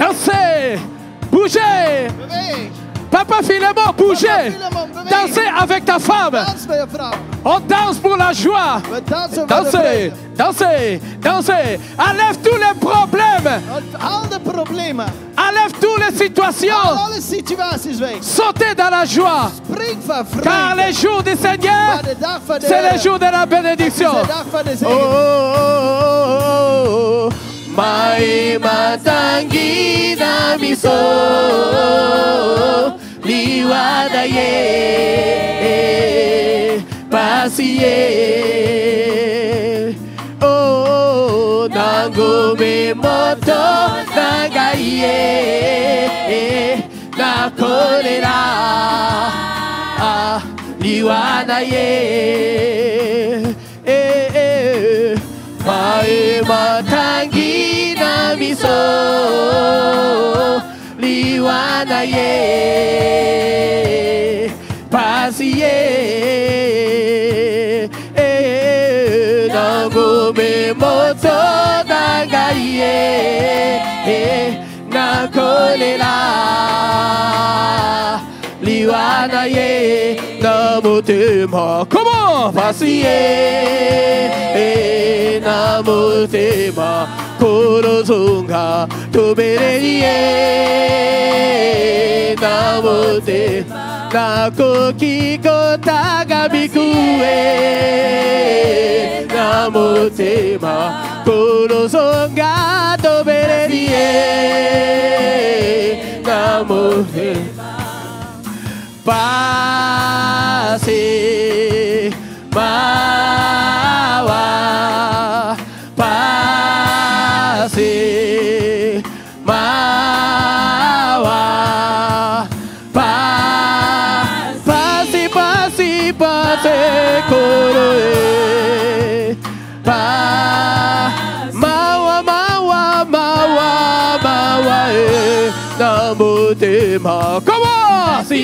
Dansez. Bougez. Beweeg. Papa Philémon, bougez. Philemon, beweeg. Dansez avec ta femme. Dans met je vrouw. On danse pour la joie. We dansen voor de Dansez, vrede. dansez, dansez. Enlève tous les problèmes. Al de problemen. Enlève toutes les situations. Alle situaties weg. Sautez dans la joie. Spring van Car vreugde. les jours du Maar Seigneur, de dag van de c'est Heer le jour de la is bénédiction. de dag van de Oh, zegen. oh, oh, oh. Mai matangi na miso liwada ye pasiye. Oh, nangume moto nagaye na kolera liwada ye. Mai matangi na miso liwana ye pasiye nangume moto nagaye na kolera liwana ye na motema. Comment pasiye na motema korozonga tobererie na motema na kokiko tagabikue na motema korozonga tobererie na motema pase mawa pase mawa pase pase pase koroe mawa mawa mawa mawa na motema. Comment si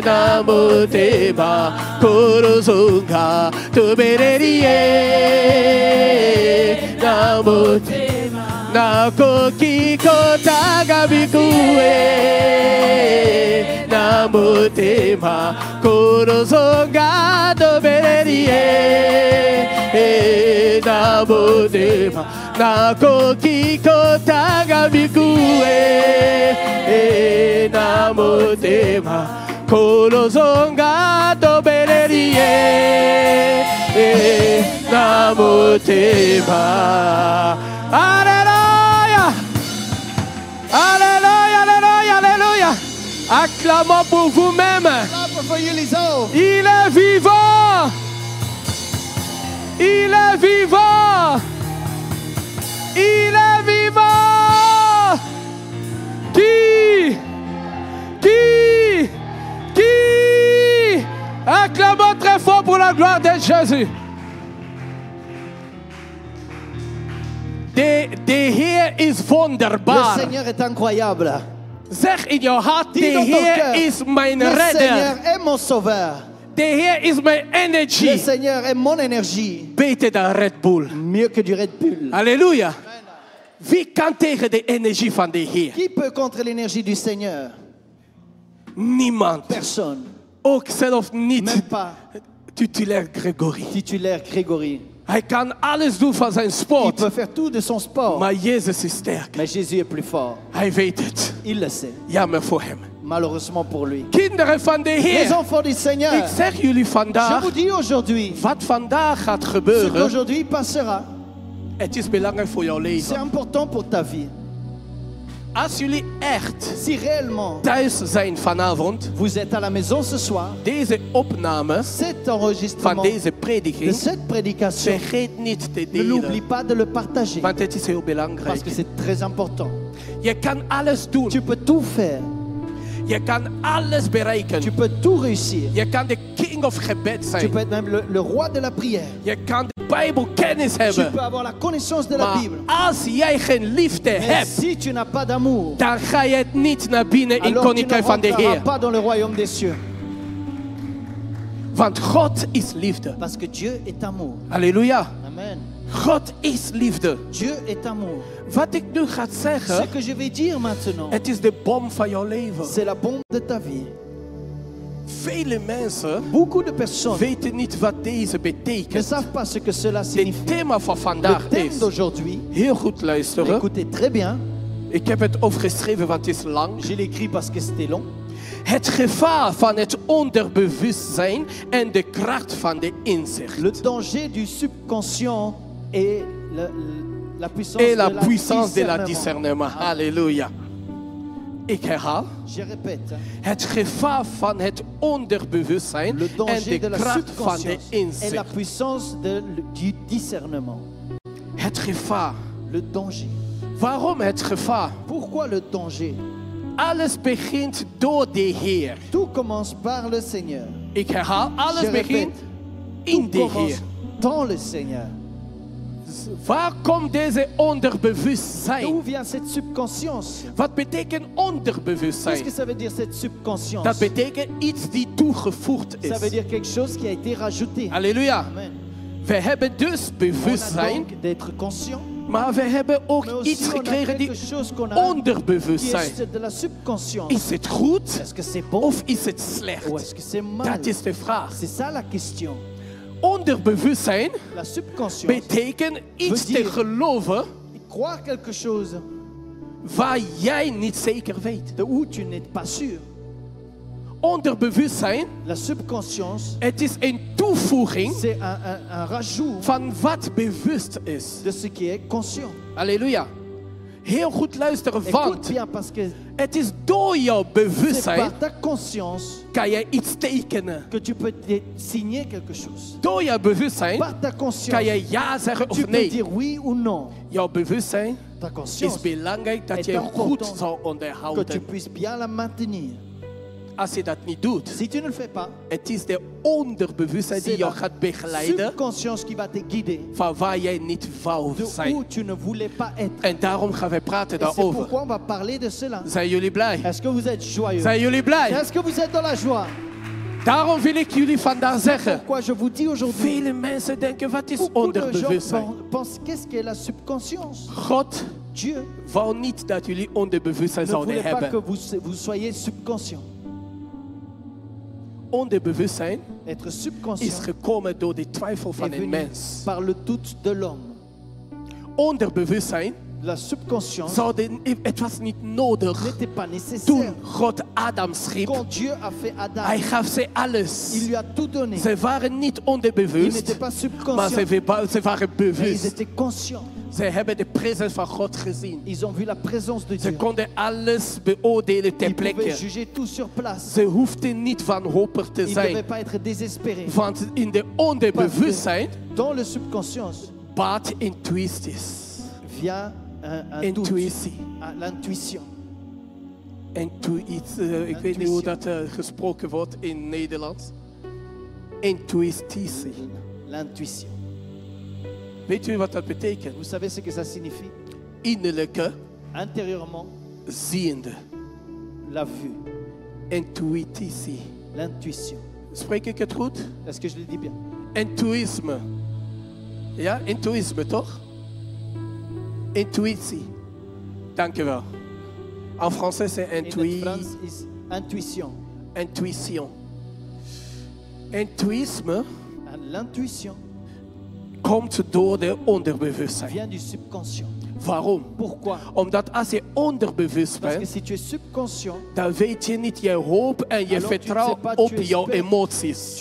na motema korozonga tobererie na motema na kokiko tagabikue na motema korozonga tobererie na motema na kokiko tagabikue na motema korozonga tobererie na motema. Alléluia, alléluia, alléluia, alléluia. Acclamons pour vous-même. Klappen voor jullie zelf. Il est vivant. Il est vivant. Il est vivant. Qui acclamons très fort pour la gloire de Jésus. De Heer is Le wonderbaar. Seigneur est incroyable. Zeg in jouw hart, Dis de dans ton Heer cœur, is mijn le redder. Seigneur est mon sauveur. De Heer is mijn Le energie. Seigneur est mon énergie. Beter dan Red Bull. Mieux que du Red Bull. Halleluja. Wie kan tegen de energie van de Heer? Qui peut contre l'énergie du Seigneur? Niemand. Personne. Ook zelf niet Même pas titulair Gregory. titulaire Grégory. Hij kan alles doen van zijn Il sport. peut faire tout de son sport. Maar Jezus is sterk. Mais Jésus est plus fort. Hij weet het. Il le sait. Jammer voor hem. Malheureusement pour lui. Kinderen van de Les Heer. enfants du Seigneur. Ik zeg jullie Je vandaag. vous dis aujourd'hui, Wat vandaag gaat ce gebeuren. qu'aujourd'hui passera, Het is belangrijk voor jouw c'est leven. important pour ta vie. Als jullie echt Si réellement thuis zijn vanavond. vous êtes à la maison ce soir, Deze opname cet van enregistrement deze de prediking. cette prédication, Vergeet niet te ne delen. l'oublie pas de le partager. Want het is heel Parce belangrijk. que c'est très important. Je kan alles doen. Tu peux tout faire. Je kan alles bereiken. Tu peux tout réussir. Je kan de king of gebed Tu zijn. peux être même le roi de la prière. Je kan de Bijbelkennis Tu hebben. peux avoir la connaissance de la Maar Bible. als jij geen liefde Mais hebt, si tu n'as pas d'amour, dan ga je het niet naar binnen in alors tu ne Koninkrijk van de rentreras Heer. pas dans le royaume des cieux. Want God is liefde. Parce que Dieu est amour. Halleluja. Amen. God is liefde. Dieu est amour. Wat ik nu ga Ce zeggen, que je vais dire maintenant, het is de bom van jouw leven. c'est la bombe de ta vie. Vele mensen Beaucoup de personnes weten niet wat deze ne betekent. savent pas ce que cela Het signifie. thema van Le vandaag thème is, d'aujourd'hui, heel goed luisteren. écoutez très bien, Ik heb het opgeschreven, want het is lang. je l'ai écrit parce que c'était long. Het gevaar van het onderbewustzijn en de kracht van de inzicht. Le danger du subconscient et la puissance, Et la de, puissance de la discernement. discernement. Halleluja. Ik herhaal. Je répète, Het gevaar van het onderbewustzijn le en danger de de la kracht van de subconscience et la inzicht. puissance du discernement. Het gevaar. Le danger. Waarom het gevaar? Pourquoi le danger? Alles begint door de Heer. Tout commence par le Seigneur. Ik herhaal, Je alles répète, begint in tout de Heer. commence dans le Seigneur. Waar komt deze onderbewustzijn? D'où vient cette subconscience? Wat betekent Qu'est-ce onderbewustzijn? que ça veut dire cette subconscience? Dat betekent iets die toegevoegd Ça veut is. dire quelque chose qui a été rajouté. Halleluja. Amen. We hebben dus On a bewustzijn, donc d'être conscient, maar we hebben ook mais aussi iets on a gekregen die quelque chose qu'on a qui onderbewustzijn. est de la subconscience. Is het goed Est-ce que c'est bon of is het ou slecht? est-ce que c'est mal? Dat is de vraag. C'est ça la question. Onderbewustzijn La subconscience, betekent iets te geloven croire quelque chose waar jij niet zeker weet. de où tu n'es pas sûr. Onderbewustzijn, La subconscience, het is een toevoeging c'est un rajout van wat bewust is. de ce qui est conscient. Halleluja. Heel goed luisteren, Écoute want bien parce que het is door jouw c'est bewustzijn par ta conscience kan jij iets tekenen. que tu peux signer quelque chose. Door jouw bewustzijn Par ta kan conscience, jij ja zeggen tu of peux nee. dire oui ou non. Jouw bewustzijn Ta is conscience, belangrijk dat est je goed important zal que tu onderhouden. puisses bien la maintenir. Als je dat niet doet, Si tu ne le fais pas, het is de onderbewustzijn die c'est jou la gaat begeleiden subconscience qui va te guider van waar jij niet wou de zijn. où tu ne voulais pas être. En daarom gaan wij praten Et c'est daarover. pourquoi on va parler de cela. Zijn jullie blij? Est-ce que vous êtes joyeux? Zijn jullie blij? Est-ce que vous êtes dans la joie? Daarom wil ik jullie vandaag zeggen. Pourquoi je vous dis aujourd'hui, Vele mensen denken, wat is beaucoup de gens onderbewustzijn? pensent qu'est-ce qu'est la subconscience? God Dieu wou niet dat jullie onderbewustzijn ne zouden voulait pas que hebben. vous soyez subconscient. Onderbewustzijn Être is subconscient gekomen door de twijfel est van een venu mens. par le doute de l'homme. Onderbewustzijn, La subconscience het was niet nodig n'était pas nécessaire. toen God Adam schiep. Quand Dieu a fait Adam, Hij gaf ze alles. il lui a tout donné. Ze waren niet Ils onderbewust, n'étaient pas maar subconscients, ze waren mais ils bewust. étaient conscients. Ze hebben de presence van God gezien. Ils ont vu la présence de Ze Dieu. konden alles beoordelen ter Ils pouvaient plekke. juger tout sur place. Ze hoefden niet wanhopig te Ils ne devaient zijn. pas être désespérés. Want in de Parce onderbewustzijn que dans le subconscience baat intuïties. vient un doute, Intuïtie. l'intuition. Ik weet niet hoe dat gesproken wordt in Nederlands. Intuïtie. L'intuition. Weet u wat dat betekent? Vous savez ce que ça signifie? Innerlijke, Intérieurement, ziende. la vue, Intuïtie. l'intuition. Spreek ik het goed? Est-ce que je le dis bien? Intuïsme. Ja, intuïsme toch? Intuïtie. Dank je wel. En français c'est In het Frans is intuition. intuition. Intuïsme L'intuition komt door de onderbewustzijn. vient du subconscient. Waarom? Pourquoi? Omdat als je onderbewust Parce que bent, si tu es subconscient, dan weet je niet je hoop en je Alors, tu vertrouwt sais pas, op tu jouw espères. emoties.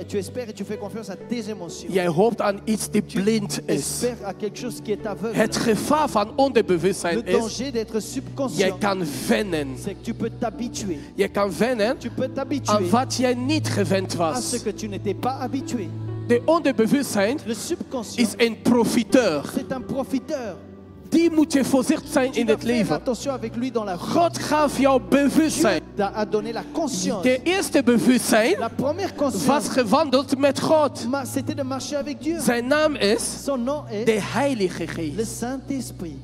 tu espères et tu fais confiance à tes émotions. Jij hoopt aan iets die blind is. Espère à quelque chose qui est aveugle. Het gevaar van onderbewustzijn Le is, danger d'être jij subconscient, kan wennen. c'est que tu peux t'habituer. Je kan wennen Tu peux aan t'habituer wat jij niet gewend à was. ce que tu n'étais pas habitué. De onderbewustzijn Le subconscient, is een profiteur. c'est un profiteur. Die moet je voorzichtig zijn Tu in dois het faire leven. attention avec lui dans la vie. God gaf jou Dieu bewustzijn. a donné la conscience. De eerste bewustzijn La première was conscience, gewandeld met God. c'était de marcher avec Dieu. Zijn naam is Son nom est de Heilige le Geest. Saint-Esprit.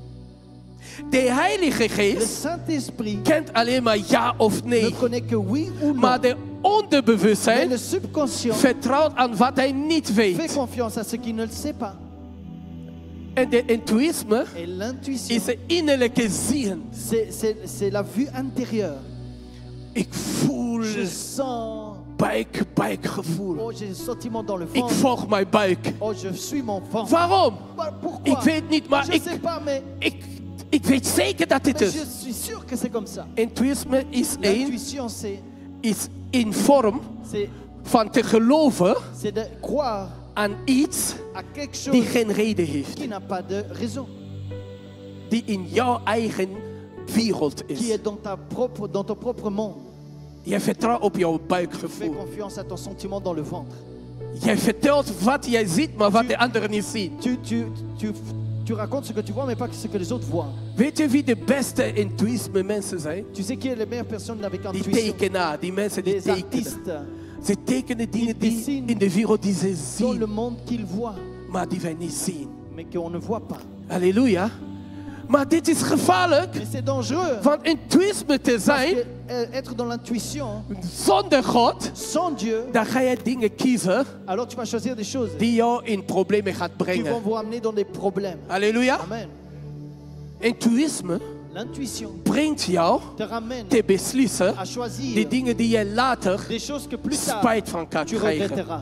De Heilige Le Geest Saint-Esprit kent alleen maar ja of ne nee. connaît que oui ou non. Maar de Mais onderbewustzijn le subconscient vertrouwt aan wat hij niet fait weet. confiance à ce qu'il ne le sait pas. En de intuïsme Et l'intuition, is een innerlijke zien. c'est la vue intérieure. Ik voel Je sens, buikgevoel. oh, j'ai un sentiment dans le Ik ventre. volg mijn buik. Oh, je suis mon ventre. Waarom? Pourquoi? Ik weet niet, maar Je sais pas, mais ik weet zeker dat dit je is. suis sûr que c'est comme ça. Intuïsme is L'intuition, in vorm van te geloven c'est de croire aan iets à quelque die chose geen reden heeft. qui n'a pas de raison, Die in jouw eigen wereld qui is. est dans ton propre monde. Jij vertrouwt op jouw Fais buikgevoel. confiance à ton sentiment dans le ventre. Jij vertelt wat jij ziet, maar wat de anderen niet zien. Tu racontes ce que tu vois, mais pas ce que les autres voient. Weet je wie de beste intuïsme mensen zijn? Tu sais qui est les meilleures personnes avec Die intuition? tekenaar, die mensen die Les tekenen. artistes Ze tekenen dingen die dessinent in de wereld die ze dans le zien, monde qu'ils voient, maar die wij niet zien. mais qu'on ne voit pas. Halleluja. Maar dit is gevaarlijk, Mais c'est dangereux. want intuïsme te Parce zijn que, être dans l'intuition, zonder God, sans Dieu, dan ga je dingen kiezen alors tu vas choisir des choses die jou in problemen gaat qui vont brengen. vous amener dans des problèmes. Halleluja. Amen. Intuïsme L'intuition brengt jou te ramène te beslissen à choisir die dingen die je later des choses que plus tard spijt van kan tu krijgen. regretteras.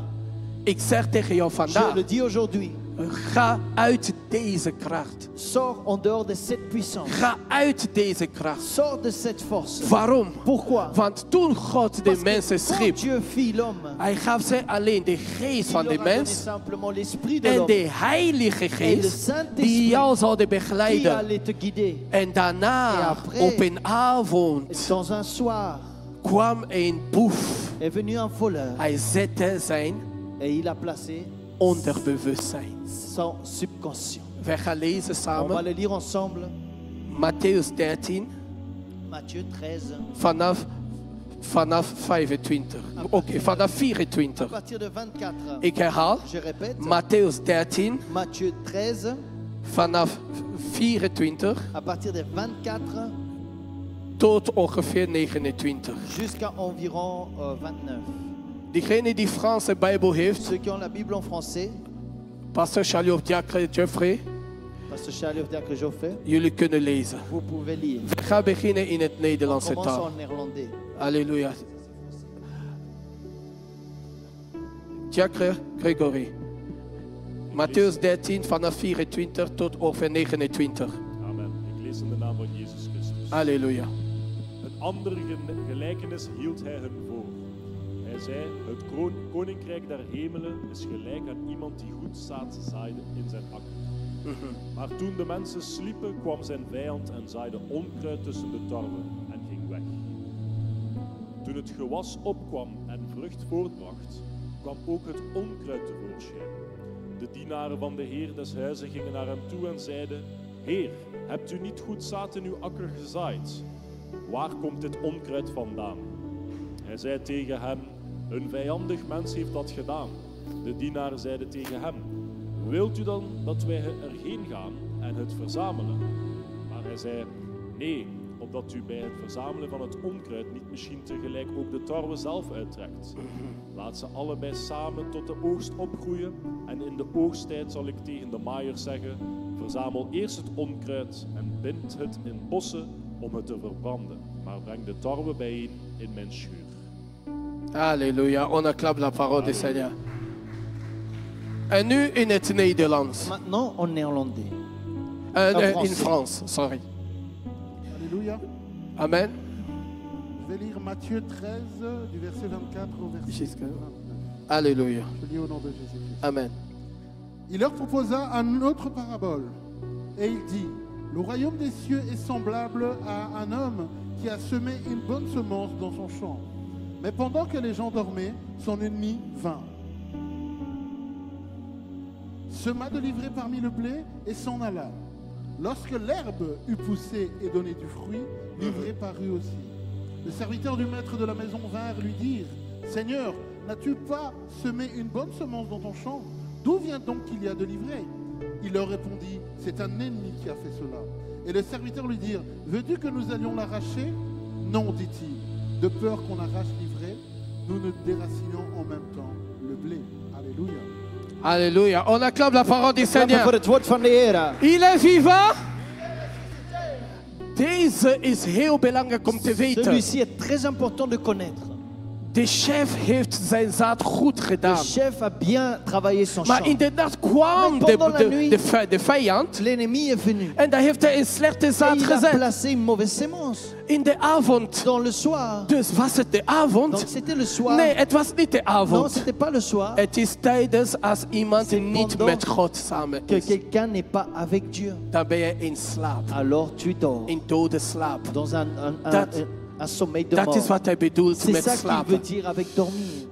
Ik zeg tegen jou Je vandaag, le dis aujourd'hui. ga uit deze kracht. Sors en dehors de cette puissance. Ga uit deze kracht. Sors de cette force. Waarom? Pourquoi? Want toen God de Parce mensen que quand schiep, Dieu fit l'homme, hij gaf ze alleen de geest il van leur de a donné mens simplement l'esprit de en l'homme de Heilige et le Geest Saint-Esprit die jou zouden qui begeleiden. allait te guider. En Et daarna, après, op een avond, Dans un soir, kwam een boef. est venu un voleur Hij zette zijn et il a placé onderbewustzijn. son subconscient. We gaan lezen On va samen le lire ensemble. Matthäus 13 Matthieu 13, vanaf 25. Oké, vanaf à 24. partir de 24. Ik herhaal. Je répète, Matthäus 13 Matthieu 13, vanaf 24 à partir de 24 tot ongeveer 29. jusqu'à environ 29. Diegene die Franse Bijbel heeft, Ceux qui ont la Bible en français, Pastor Charlie of Diacre Jeffrey, Pasteur Charlie of Diacre Joffé, jullie kunnen lezen. vous pouvez lire. We gaan beginnen in het On Nederlandse commence taal. en néerlandais. Halleluja. Diacre Gregory. Matthäus 13 vanaf 24 tot ongeveer 29. Amen. Ik lees in de naam van Jezus Christus. Halleluja. Een andere gelijkenis hield hij hun voor. Hij zei, het koninkrijk der hemelen is gelijk aan iemand die goed zaad zaaide in zijn akker. Maar toen de mensen sliepen, kwam zijn vijand en zaaide onkruid tussen de tarwe en ging weg. Toen het gewas opkwam en vrucht voortbracht, kwam ook het onkruid tevoorschijn. De dienaren van de heer des huizes gingen naar hem toe en zeiden, Heer, hebt u niet goed zaad in uw akker gezaaid? Waar komt dit onkruid vandaan? Hij zei tegen hem, een vijandig mens heeft dat gedaan. De dienaren zeiden tegen hem, wilt u dan dat wij erheen gaan en het verzamelen? Maar hij zei, nee, opdat u bij het verzamelen van het onkruid niet misschien tegelijk ook de tarwe zelf uittrekt. Laat ze allebei samen tot de oogst opgroeien en in de oogsttijd zal ik tegen de maaiers zeggen, verzamel eerst het onkruid en bind het in bossen om het te verbranden, maar breng de tarwe bijeen in mijn schuur. Halleluja. On acclame la parole du Seigneur. En nu in het Nederlands. Maintenant en néerlandais. In Frans, sorry. Alléluia. Amen. Je vais lire Matthieu 13, du verset 24 au verset Jusqu'à- 29. Alléluia. Je lis au nom de Jésus-Christ. Amen. Il leur proposa une autre parabole, et il dit, le royaume des cieux est semblable à un homme qui a semé une bonne semence dans son champ. Mais pendant que les gens dormaient, son ennemi vint. Sema de livrer parmi le blé et s'en alla. Lorsque l'herbe eut poussé et donné du fruit, livré parut aussi. Les serviteurs du maître de la maison vinrent lui dire, Seigneur, n'as-tu pas semé une bonne semence dans ton champ? D'où vient donc qu'il y a de l'ivraie? Il leur répondit, c'est un ennemi qui a fait cela. Et les serviteurs lui dirent, veux-tu que nous allions l'arracher? Non, dit-il, de peur qu'on arrache l'ivraie, nous ne déracinions en même temps le blé. Alléluia. Alléluia. On acclame la parole du Klappen Seigneur. voor het woord van de Heer. Il est vivant. Deze is heel belangrijk om te weten. Celui-ci est très important de connaître. De chef heeft zijn zaad goed Le gedaan. chef a bien travaillé son Maar champ. in de nacht kwam Maar pendant la nuit, de vijand. L'ennemi est venu. En daar heeft hij een slechte Et zaad il a gezet. placé une mauvaise sémence. In de avond. Dans le soir. Dus was het de Donc avond? c'était le soir. Nee, het was niet de Non, avond. c'était pas le soir. Het is tijdens als iemand C'est niet pendant met God samen Que is. quelqu'un n'est pas avec Dieu. Dan ben je in slaap. Alors tu dors. In dode slaap. Dans un sommeil de Dat mort. is wat hij bedoelt C'est met ça qu'il slapen. veut dire avec dormir.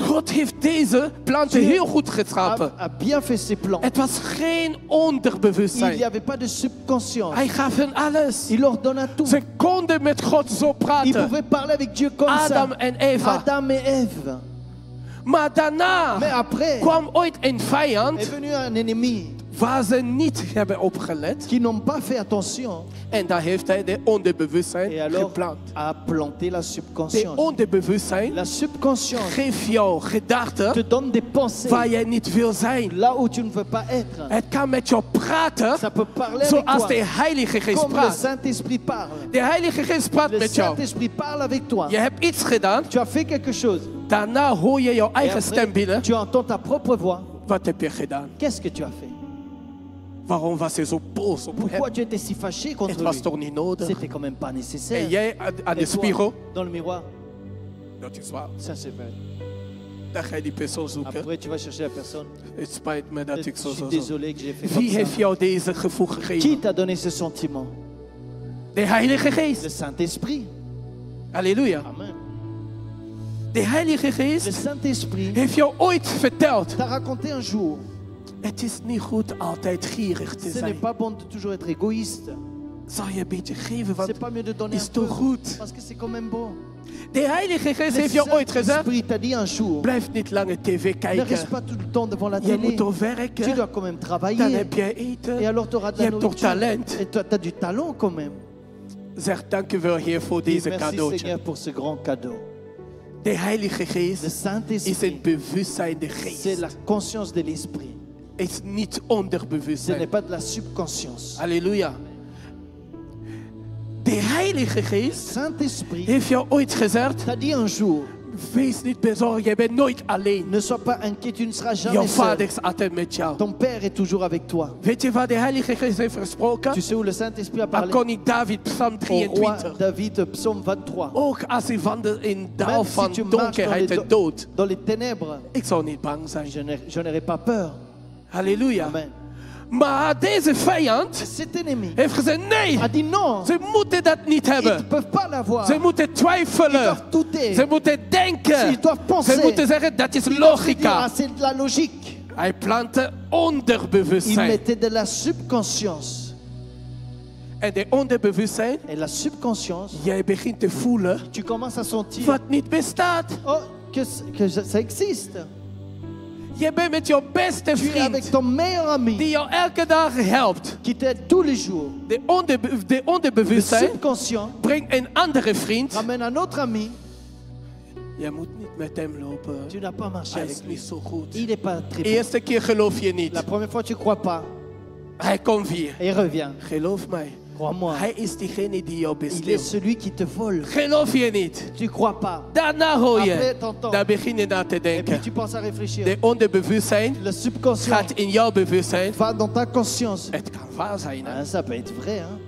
God heeft deze planten Dieu heel goed geschapen. A bien fait ses plans. Het was geen Il n'y onderbewustzijn. avait pas de subconscience. Hij gaf hun alles. Il leur donna tout. Ze konden met God zo Ils praten. pouvaient parler avec Dieu comme Adam ça. en Eva. Adam et Ève. Maar daarna Mais après, kwam ooit een est vijand venu un ennemi waar ze niet hebben opgelet. qui n'ont pas fait attention. En daar heeft hij de Et onderbewustzijn alors geplant. a planté la De subconscience. onderbewustzijn La subconscience geeft jou te gedachten donne des pensées waar jij niet wil zijn. là où tu ne veux pas être. Het kan met jou praten Ça peut parler avec zoals toi de Heilige Geest comme le praat. Saint-Esprit parle. De Heilige Geest praat Le met jou. Saint-Esprit parle avec toi. Je hebt iets gedaan, Tu as fait quelque chose. daarna hoor je jouw Et eigen après, stem binnen. tu entends ta propre voix. Wat heb je gedaan? Qu'est-ce que tu as fait? Waarom was je zo boos op Pourquoi hem? tu étais si fâché Het contre was lui? toch niet nodig? C'était quand même pas nécessaire. En jij aan de Et toi, spiegel, dans le miroir, dat is waar. ça c'est vrai. Dan ga je die persoon zoeken. Après, tu vas chercher la personne. Het spijt me dat Je ik zo suis zo. désolé que j'ai fait comme Wie heeft ça. jou deze gevoel Qui gegeven? t'a donné ce sentiment? De Heilige Le Geest. Saint-Esprit. Halleluja. Amen. De Heilige Le Geest Saint-Esprit heeft jou ooit verteld. t'a raconté un jour. Het is niet goed altijd gierig te Ce n'est zijn. pas bon de toujours être égoïste. Zal je een beetje geven, want C'est pas mieux de donner is un peu. toch goed? Parce que c'est quand même beau. De Heilige Geest Le heeft jou ooit gezegd, Saint-Esprit t'a dit un jour. blijf niet langer tv Ne kijken. reste pas tout le temps devant la Je télé. moet toch Tu werken, dois quand même dan travailler. heb jij Et eten. alors tu auras de Je la hebt toch nourriture. talent. Et tu as du talent quand même. Zeg dank u wel, Heer, voor Dis deze merci cadeautje. Seigneur pour ce grand cadeau. De Heilige Le Geest is Saint-Esprit, het bewustzijn, de c'est geest. la conscience de l'esprit. Is niet Ce n'est onderbewustzijn. pas de la subconscience. Halleluja. De Heilige Le Geest Saint-Esprit heeft jou ooit gezegd, t'a dit un jour, wees niet bezorgd, je bent nooit alleen. ne sois pas inquiet, tu ne seras Jouw jamais vader seul. is altijd met jou. Ton Père est toujours avec toi. Weet je waar de Heilige Geest heeft gesproken? Tu sais où le Saint-Esprit a Aan parlé? koning David, Psalm Au roi 23. David, psaume 23. Ook als hij wandelt in dal Même si van tu marches donkerheid en dood. dans les ténèbres, Ik zou niet bang zijn. je n'aurai pas peur. Halleluja. Amen. Maar deze vijand Cet ennemi heeft gezegd, nee, a dit non, ze moeten dat niet ils ne hebben. peuvent pas l'avoir. Ze moeten Ils twijfelen. doivent douter. Ze moeten denken. Ils doivent penser. Ze moeten zeggen, dat is Ils doivent se dire, logica. ah, c'est de la logique. Hij plantte Il onderbewustzijn. mettait de la subconscience. En de onderbewustzijn, Et la subconscience, jij begint te voelen tu commences à sentir wat niet bestaat. oh, que ça existe. Je bent met jouw beste Tu es avec vriend ton meilleur ami die jou elke dag helpt. qui t'aide tous les jours. De Le onderbewustzijn subconscient brengt een andere vriend. ramène un autre ami. Je moet niet met hem lopen. Tu n'as pas marché Hij avec is lui. niet zo goed. Il n'est pas très De bon. eerste keer geloof je niet. La première fois, tu ne crois pas. Hij komt weer. Et il revient. Geloof mij. Crois-moi. Hij is diegene die jou Il est besleeuwt. celui qui te vole. Geloof je niet. Tu ne crois pas. Daarna hoor Après, je. t'entends. Daar begin je naar te Et puis denken. tu penses à réfléchir. De onderbewustzijn Le subconscient gaat in jouw bewustzijn. va dans ta conscience. Het kan waar zijn. Hè? Ah, ça peut être vrai. Hein?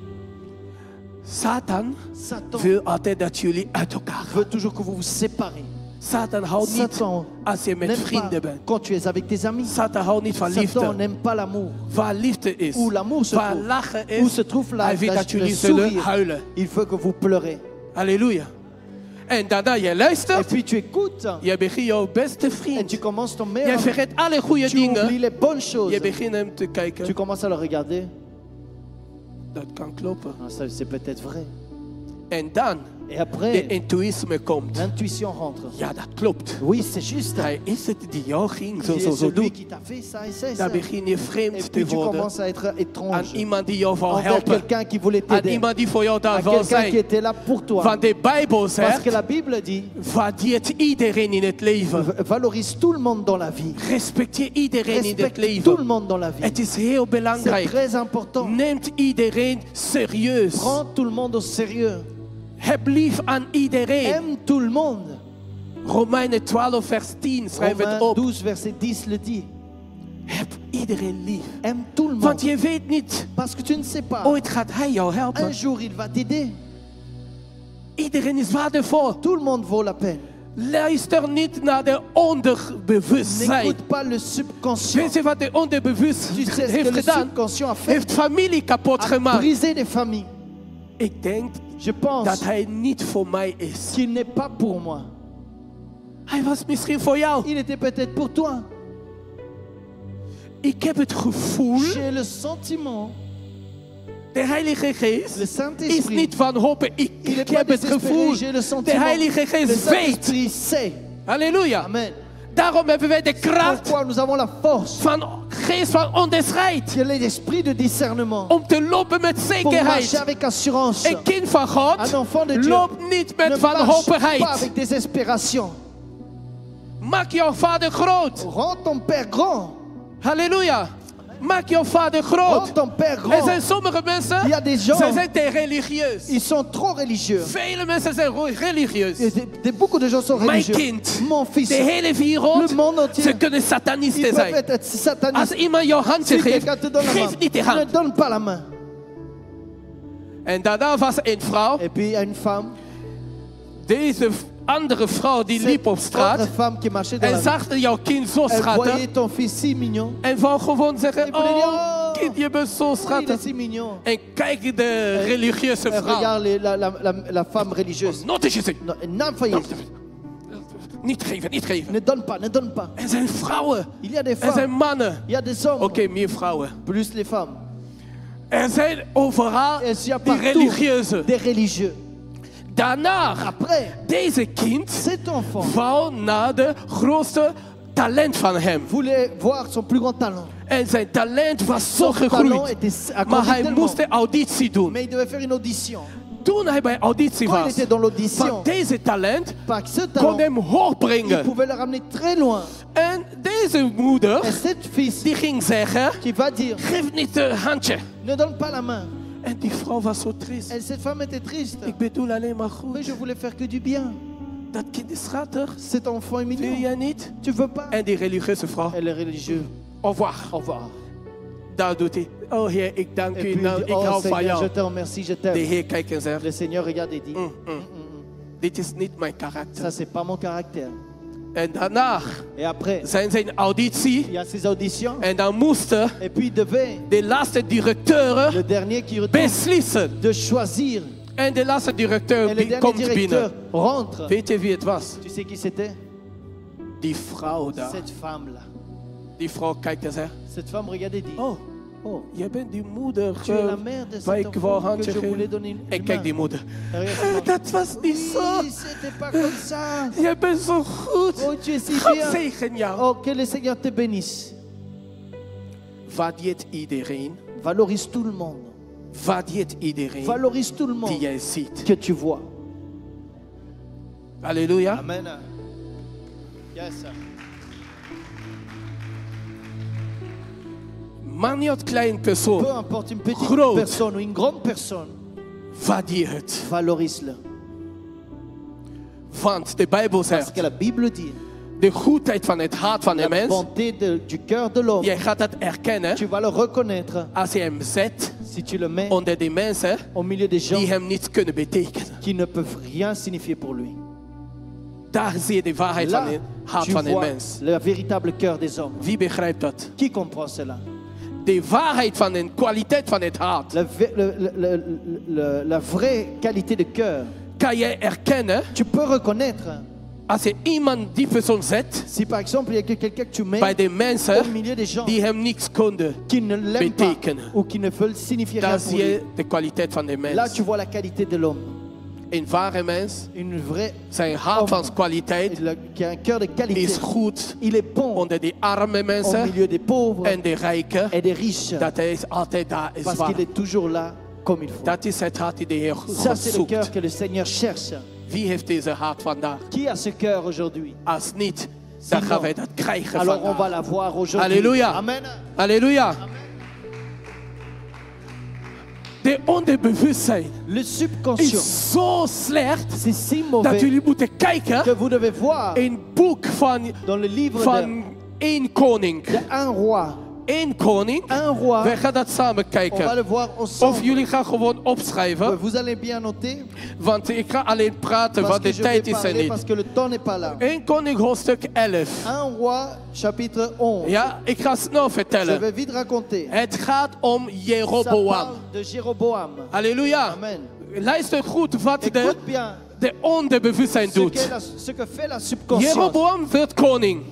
Satan Satan wil altijd dat jullie uit elkaar gaan. veut toujours que vous vous séparez. Satan houdt niet Satan als je met n'aime pas vrienden bent. quand tu es avec tes amis. Satan houdt niet van Satan liefde. n'aime pas l'amour. Waar liefde is, Où l'amour se waar trouve. lachen Où is, se trouve hij wil dat le jullie zullen sourire. huilen. Il faut que vous pleurez. Halleluja. En daarna je Et luistert, puis tu écoutes. je begint jouw beste Et tu vriend. commences ton Je meilleur ami. vergeet alle goede Tu oublies dingen. les bonnes choses. Je begint hem te Tu kijken. commences à le regarder. Dat kan kloppen. Ah, ça, c'est peut-être vrai. En dan, Et de après, intuïsme komt. l'intuition rentre. Ja, dat klopt. Oui, c'est juste. Hij is het die jou ging Qui zo est doen. celui qui t'a fait ça et ça et ça. Dan begin je Et vreemd te puis tu worden commences à être aan étrange iemand die jou wil envers helpen. quelqu'un qui voulait Aan t'aider. iemand die voor jou À daar wil quelqu'un qui zijn. était là pour toi. Want de Bijbel Parce que zegt, la Bible dit, waardeert iedereen in het leven. valorise tout le monde dans la vie. Respecteer iedereen in het Respecte tout le leven. monde dans la vie. Het is heel C'est belangrijk. très important. Neemt iedereen serieus. Prends tout le monde au sérieux. Heb lief aan iedereen. Aime tout le monde. Romeinen 12 vers 10 schrijf het Romains op. 12, verset 10 le dit. Heb iedereen lief. Aime tout le Want monde. je weet niet, Parce que tu ne sais pas. ooit gaat hij jou helpen. Un jour, il va t'aider. Iedereen is waardevol. Tout le monde vaut la peine. Luister niet naar de onderbewustzijn. N'écoute pas le subconscient. Weet je wat de Tu onderbewustzijn sais ce que heeft le gedaan? subconscient a fait? Heeft familie kapot A gemaakt. brisé des familles. Ik denk Je pense dat hij niet voor mij is. qu'il n'est pas pour moi. Hij was misschien voor jou. Il était peut-être pour toi. Ik heb het gevoel, J'ai le sentiment, de Heilige Geest le is Saint-Esprit, niet wanhopig. il n'est Ik pas heb het désespéré. gevoel, J'ai le de sentiment, Heilige le Geest weet. Saint-Esprit sait. Halleluja. Amen. Daarom hebben wij de kracht Pourquoi nous avons la force, van geest van onderscheid. qui est l'esprit de discernement, Om te lopen met pour marcher zekerheid. avec assurance. Een kind van God Un enfant de Dieu loopt niet ne met marche pas wanhopigheid. avec désespération. Maak jouw vader groot. Rends ton Père grand. Halleluja. Maak jouw vader Rends groot. ton Père Er grand. zijn sommige mensen, Il y a des gens, ze zijn te religieus. ils sont trop religieux. Vele mensen zijn religieus. Beaucoup de gens sont Mijn religieux. kind, Mon fils, de hele wereld, le monde entier, ze kunnen ils satanisten peuvent zijn. être Als satanistes. iemand jouw hand Si geeft, quelqu'un te donne la main, geef niet de ne hand. donne pas la main. En daarna was er een vrouw. Et puis il y a une femme, Deze andere vrouw die cette liep op autre straat. femme qui marchait dans En la rue. zag jouw kind zo Elle schattig. voyait ton fils si mignon. En wou gewoon zeggen, Ik wil niet, oh oh. kind, je bent zo Oh, il est schattig. si mignon. En kijk de religieuze Elle vrouw. regarde la femme religieuse. Notjes gezien. Non, non, voyez, Niet geven, niet geven. ne donne pas, ne donne pas. Er zijn vrouwen. Il y a des Er zijn femmes, mannen. il y a des hommes, Oké, meer vrouwen. plus les femmes. Er zijn overal Et s'il y a die partout religieuze. des religieux. Daarna, Après, deze kind cet enfant wou naar de grootste talent van hem. voulait voir son plus grand talent. En zijn talent was zo Son talent gegroeid. a Maar grandi hij tellement. moest de auditie doen. Mais il devait faire une audition. Toen hij bij auditie Quand il was, était dans van l'audition, deze talent par ce kon talent, hem hoog il brengen. pouvait le ramener très loin. En deze moeder, Et cet fils die ging zeggen, qui va dire, geef niet een handje. ne donne pas la main. En die vrouw was zo triest. Et cette femme était triste. Ik bedoel alleen maar Mais goed. je voulais faire que du bien. Dat kind is schattig. Cet enfant est Wil mignon. jij niet? Tu veux pas? En die religieuze vrouw, Elle est religieuse. au revoir. Au revoir. Daar doet hij. Oh Heer, ik dank Et u. puis, Nou, il dit, ik oh hou van Seigneur, je jou. te remercie, je De t'aime. Heer kijkt en zegt, Le Seigneur regarde et dit, dit is niet mijn ça karakter. c'est pas mon caractère. En daarna Et après, zijn ze in auditie. il y a ses auditions. En dan moesten Et puis il devait, de laatste directeuren le dernier qui retourne, beslissen. de choisir. En de laatste directeur Et le dernier komt directeur binnen. rentre. Weet je wie het was? Tu sais qui c'était? Die vrouw daar. Cette femme-là. Die vrouw kijkt en zegt, Cette femme regarde et dit, oh, oh, jij bent die moeder tu es la mère de waar cet ik wou enfant que handje je voulais geven. donner une En kijk die main. moeder. Et regarde cette femme. Dat was niet zo. Oui, c'était pas comme ça. Jij bent zo goed. Oh, tu es si God bien. zegen jou. Oh, que le Seigneur te bénisse. Waardeert iedereen. Valorise tout le monde. Waardeert iedereen Valorise tout le die monde jij ziet. que tu vois. Halleluja. Amen. Yes. Maar niet een klein Peu persoon. importe une petite Groot. personne ou une grande personne, Waardeer het. valorise-le. Want de Bijbel Parce zegt, que la Bible dit, de goedheid van het hart van de la mens, bonté du cœur de l'homme, jij gaat het erkennen tu vas le reconnaître als je hem zet si tu le mets onder de mensen au milieu des gens die hem niets kunnen betekenen. qui ne peuvent rien signifier pour lui. Daar zie je de waarheid van Là, het hart tu van een vois mens. le véritable cœur des hommes. Wie begrijpt dat? Qui comprend cela? De waarheid van de kwaliteit van het hart La vraie qualité de cœur. kan je erkennen Tu peux reconnaître als je iemand die persoon zet si par exemple il y a quelqu'un que tu mets bij de au mensen milieu des gens die hem niets konden. qui ne l'aiment pas betekenen. ou qui ne veulent signifier rien Daar pour zie lui. je de kwaliteit van de Là, mens. tu vois la qualité de l'homme. een ware mens, Une vraie zijn hart van kwaliteit, qui a un cœur de qualité. is goed Il est bon onder die arme au mensen milieu des pauvres en de rijken. et des riches. Dat hij altijd daar is Parce waar. qu'il est toujours là comme il faut. Dat is het hart die de Heer Ça, God c'est le zoekt. cœur que le Seigneur cherche. Wie heeft deze hart vandaag? Qui a ce cœur aujourd'hui? Als niet, dan Sinon, gaan wij dat krijgen Alors on va vandaag. l'avoir aujourd'hui. Alléluia. Amen. Halleluja. De onderbewustzijn Le subconscient, is zo slecht c'est si dat mauvais jullie moeten kijken. que vous devez voir Een boek van dans le livre van één koning. de un roi. Eén koning. Un roi. Wij gaan dat samen On va kijken. le voir Of ensemble. jullie gaan gewoon opschrijven. Vous allez bien noter Want ik ga alleen praten, parce want que de je vais tijd is er parler parce niet. que le temps n'est pas là. 1 Koning hoofdstuk 11. Un roi, chapitre 11. Ja, ik ga snel Je vertellen. vais vite raconter. Het gaat om Ça Jeroboam. parle de Jéroboam. Halleluja. Amen. Luister goed wat Écoute bien de onderbewustzijn ce doet. ce que fait la subconscience. Jeroboam werd koning.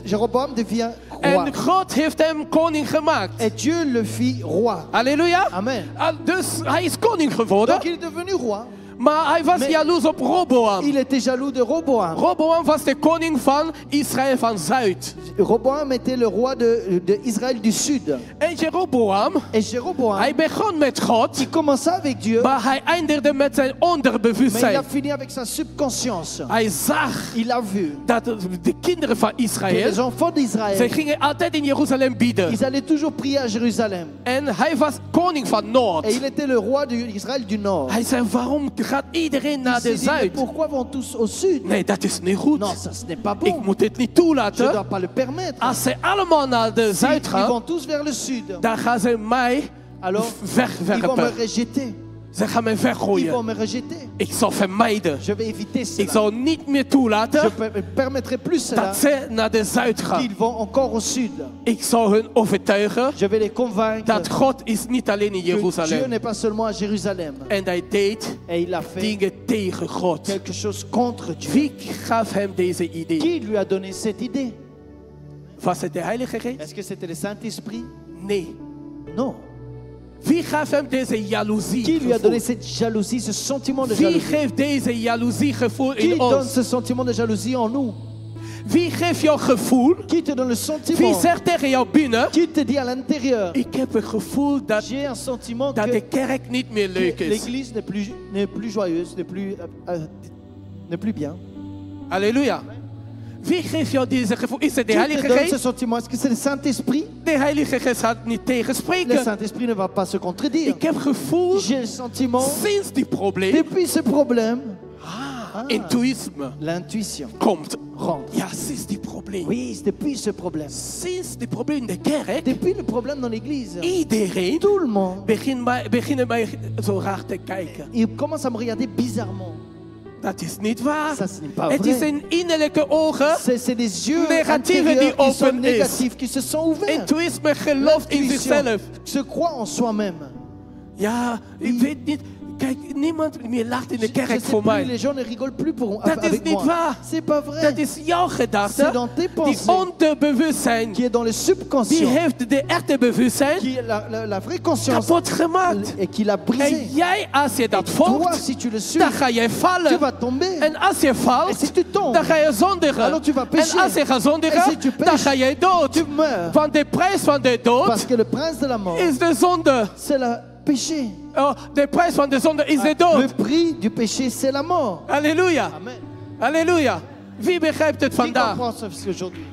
Jéroboam devient roi. En God heeft hem koning gemaakt. Et Dieu le fit roi. Halleluja. Amen. Dus hij is koning geworden. Donc il est devenu roi. Maar hij was Mais- jaloers op Roboam. Il était jaloux de Roboam. Roboam was de koning van Israël van Zuid. Roboam était le roi de Israël du Sud. En Jeroboam, Et Jéroboam, hij begon met God, il commença avec Dieu, maar hij eindigde met zijn mais il a onderbewustzijn. fini avec sa subconscience. Hij zag Il a vu dat de kinderen van que Israël, les enfants zij d'Israël, gingen altijd in Jeruzalem bieden. ils allaient toujours prier à Jérusalem. En hij was koning van Noord. Et il était le roi d'Israël du Nord. Hij zei, waarom gaat iedereen Il naar s'est de dit, mais Zuid? pourquoi vont tous au Sud? Nee, dat is niet goed. Non, ça ce n'est pas Ik bon. moet het niet Je ne toelaten. dois pas le permettre. Als ze allemaal naar de Ils Zuid gaan, vont tous vers le Sud. dan gaan ze mij Alors, ils vont me wegwerpen. rejeter. Ze gaan mij Ils vont weggooien. me rejeter. Ik zal vermijden. Je vais éviter Ik cela. zal niet meer Je toelaten ne permettrai plus cela dat ze naar de Zuid gaan. qu'ils vont encore au Sud. Ik zal hun overtuigen Je vais les convaincre dat God is niet alleen in que Dieu Jeruzalem. n'est pas seulement à Jérusalem. En hij deed Et il a fait dingen tegen God. quelque chose contre Dieu. Wie gaf hem deze idee? Qui lui a donné cette idée? Was het de Heilige Geest? Est-ce que c'était le Saint-Esprit? Nee. Non. Wie gaf hem deze jaloezie? Qui lui a donné gevoel? cette jalousie, ce sentiment de Wie jalousie? geeft deze jaloeziegevoel Qui in donne ons? ce sentiment de jalousie en nous? Wie geeft jou gevoel? Qui te donne le Wie sentiment? zegt tegen jou binnen? Qui te dit à l'intérieur? Ik heb het gevoel dat J'ai un sentiment de que kerk niet meer leuk is. l'église n'est plus joyeuse, n'est plus bien. Halleluja. Wie geeft jou deze gevoel? Is het de Qui te Heilige donne ce Geest? sentiment? Est-ce que c'est le Saint-Esprit? De Heilige Geest gaat niet Le tegenspreken. Saint-Esprit ne va pas se contredire. Ik heb gevoel J'ai le sentiment, sinds die probleem, depuis ce problème, intuïsme l'intuition komt. rentre. Ja, sinds die probleem. Oui, c'est depuis ce problème. Sinds die probleem in de kerk, Depuis le problème dans l'église, iedereen tout le monde, beginnen mij zo raar te kijken. il commence à me regarder bizarrement. Dat is niet waar. Ça, ce n'est pas Het is vrai. een innerlijke ogen. C'est des yeux Negatieve intérieurs die qui sont open is. négatifs, qui se sont ouverts. Intuïsme gelooft in L'intuition zichzelf. se croit en soi-même. Ja, ik weet niet. Kijk, niemand meer lacht in de Je kerk sais voor plus, mij. les gens ne rigolent plus Dat is avec niet moi. waar. C'est pas vrai. Dat is jouw gedachte. C'est dans tes Die pensées onderbewustzijn, qui est dans le die subconscient, heeft de echte bewustzijn qui est la vraie conscience kapot gemaakt. et qui l'a En brisé. jij, als je dat Toi, volgt, si tu le suis, dan ga je tu vallen. vas tomber. En als je Et valt, si tu tombes, dan ga je zondigen. alors tu vas pécher. En als je gaat En zondigen, si tu dan pêches, ga je dood. tu meurs. Want de prijs van de Parce dood que le prince de la mort, is de zonde. c'est le péché. Oh, de prijs van de zonde is de Le dood. prix du péché, c'est la mort. Halleluja. Amen. Halleluja. Wie begrijpt het Qui vandaag? comprend ça aujourd'hui?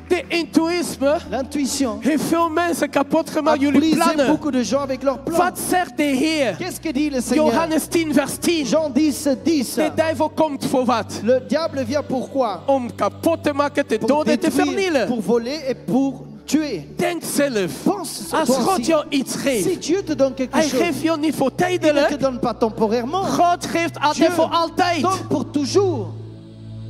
De intuïsme L'intuition heeft veel mensen kapot a gemaakt. Jullie brisé plannen. beaucoup de gens avec leurs plans. Wat zegt de Heer? Qu'est-ce que dit le Seigneur? Johannes 10 vers 10. Jean 10, 10. De duivel komt voor wat? Le diable vient pourquoi? Om kapot te maken, te Pour doden, te détruire, vernielen. pour voler et pour tuer. Denk zelf. Pense Als toi God aussi. jou iets Si geeft, Dieu te donne quelque Hij chose, geeft jou niet voor il ne te tijdelijk. donne pas temporairement. God geeft Dieu altijd voor altijd. donne pour toujours.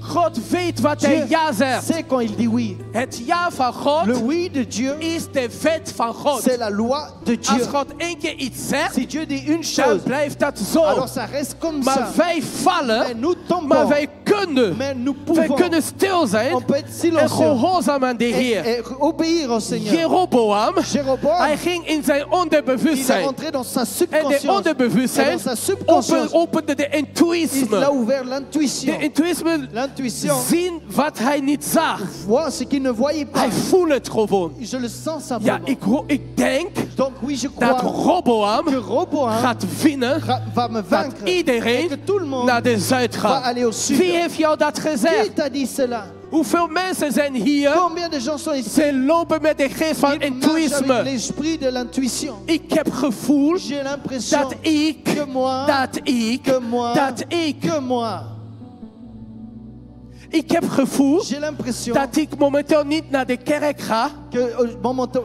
God weet wat hij Dieu ja zegt. sait quand il dit oui. Het ja van Le God oui de Dieu, is de wet van God. c'est la loi de Dieu. Als God één keer iets zegt, Si Dieu dit une dan chose, blijft dat zo. alors ça reste comme Maar ça. wij Mais vallen, nous tombons. maar wij kunnen. Mais nous Wij pouvons. kunnen stil zijn On peut être en silencieux. gehoorzaam aan de Heer. Et obéir au Seigneur. Jeroboam, Jéroboam, hij ging in zijn il est onderbewustzijn. rentré dans sa En de subconscience. Et onderbewustzijn dans sa subconscience, opende de il a intuïsme. ouvert l'intuition. De intuïsme L'intuition zien wat hij niet zag. voit ce qu'il ne voyait pas. Hij voelt het gewoon. Je le sens Ja, simplement. ik denk Donc oui, je dat crois Roboam que Roboam gaat winnen va me dat vaincre. Et iedereen que tout le monde naar de zuid va gaat. aller au sud. Wie heeft jou dat Qui gezegd? t'a dit cela? Hoeveel mensen zijn hier? Combien de gens sont ici? Ze lopen met de geest van Ils marchent avec intuïsme. l'esprit de l'intuition. Ik heb gevoel J'ai l'impression dat ik, que moi, dat ik, que moi, dat ik. que moi, Ik heb gevoel j'ai l'impression dat ik momenteel niet naar de kerk ga. que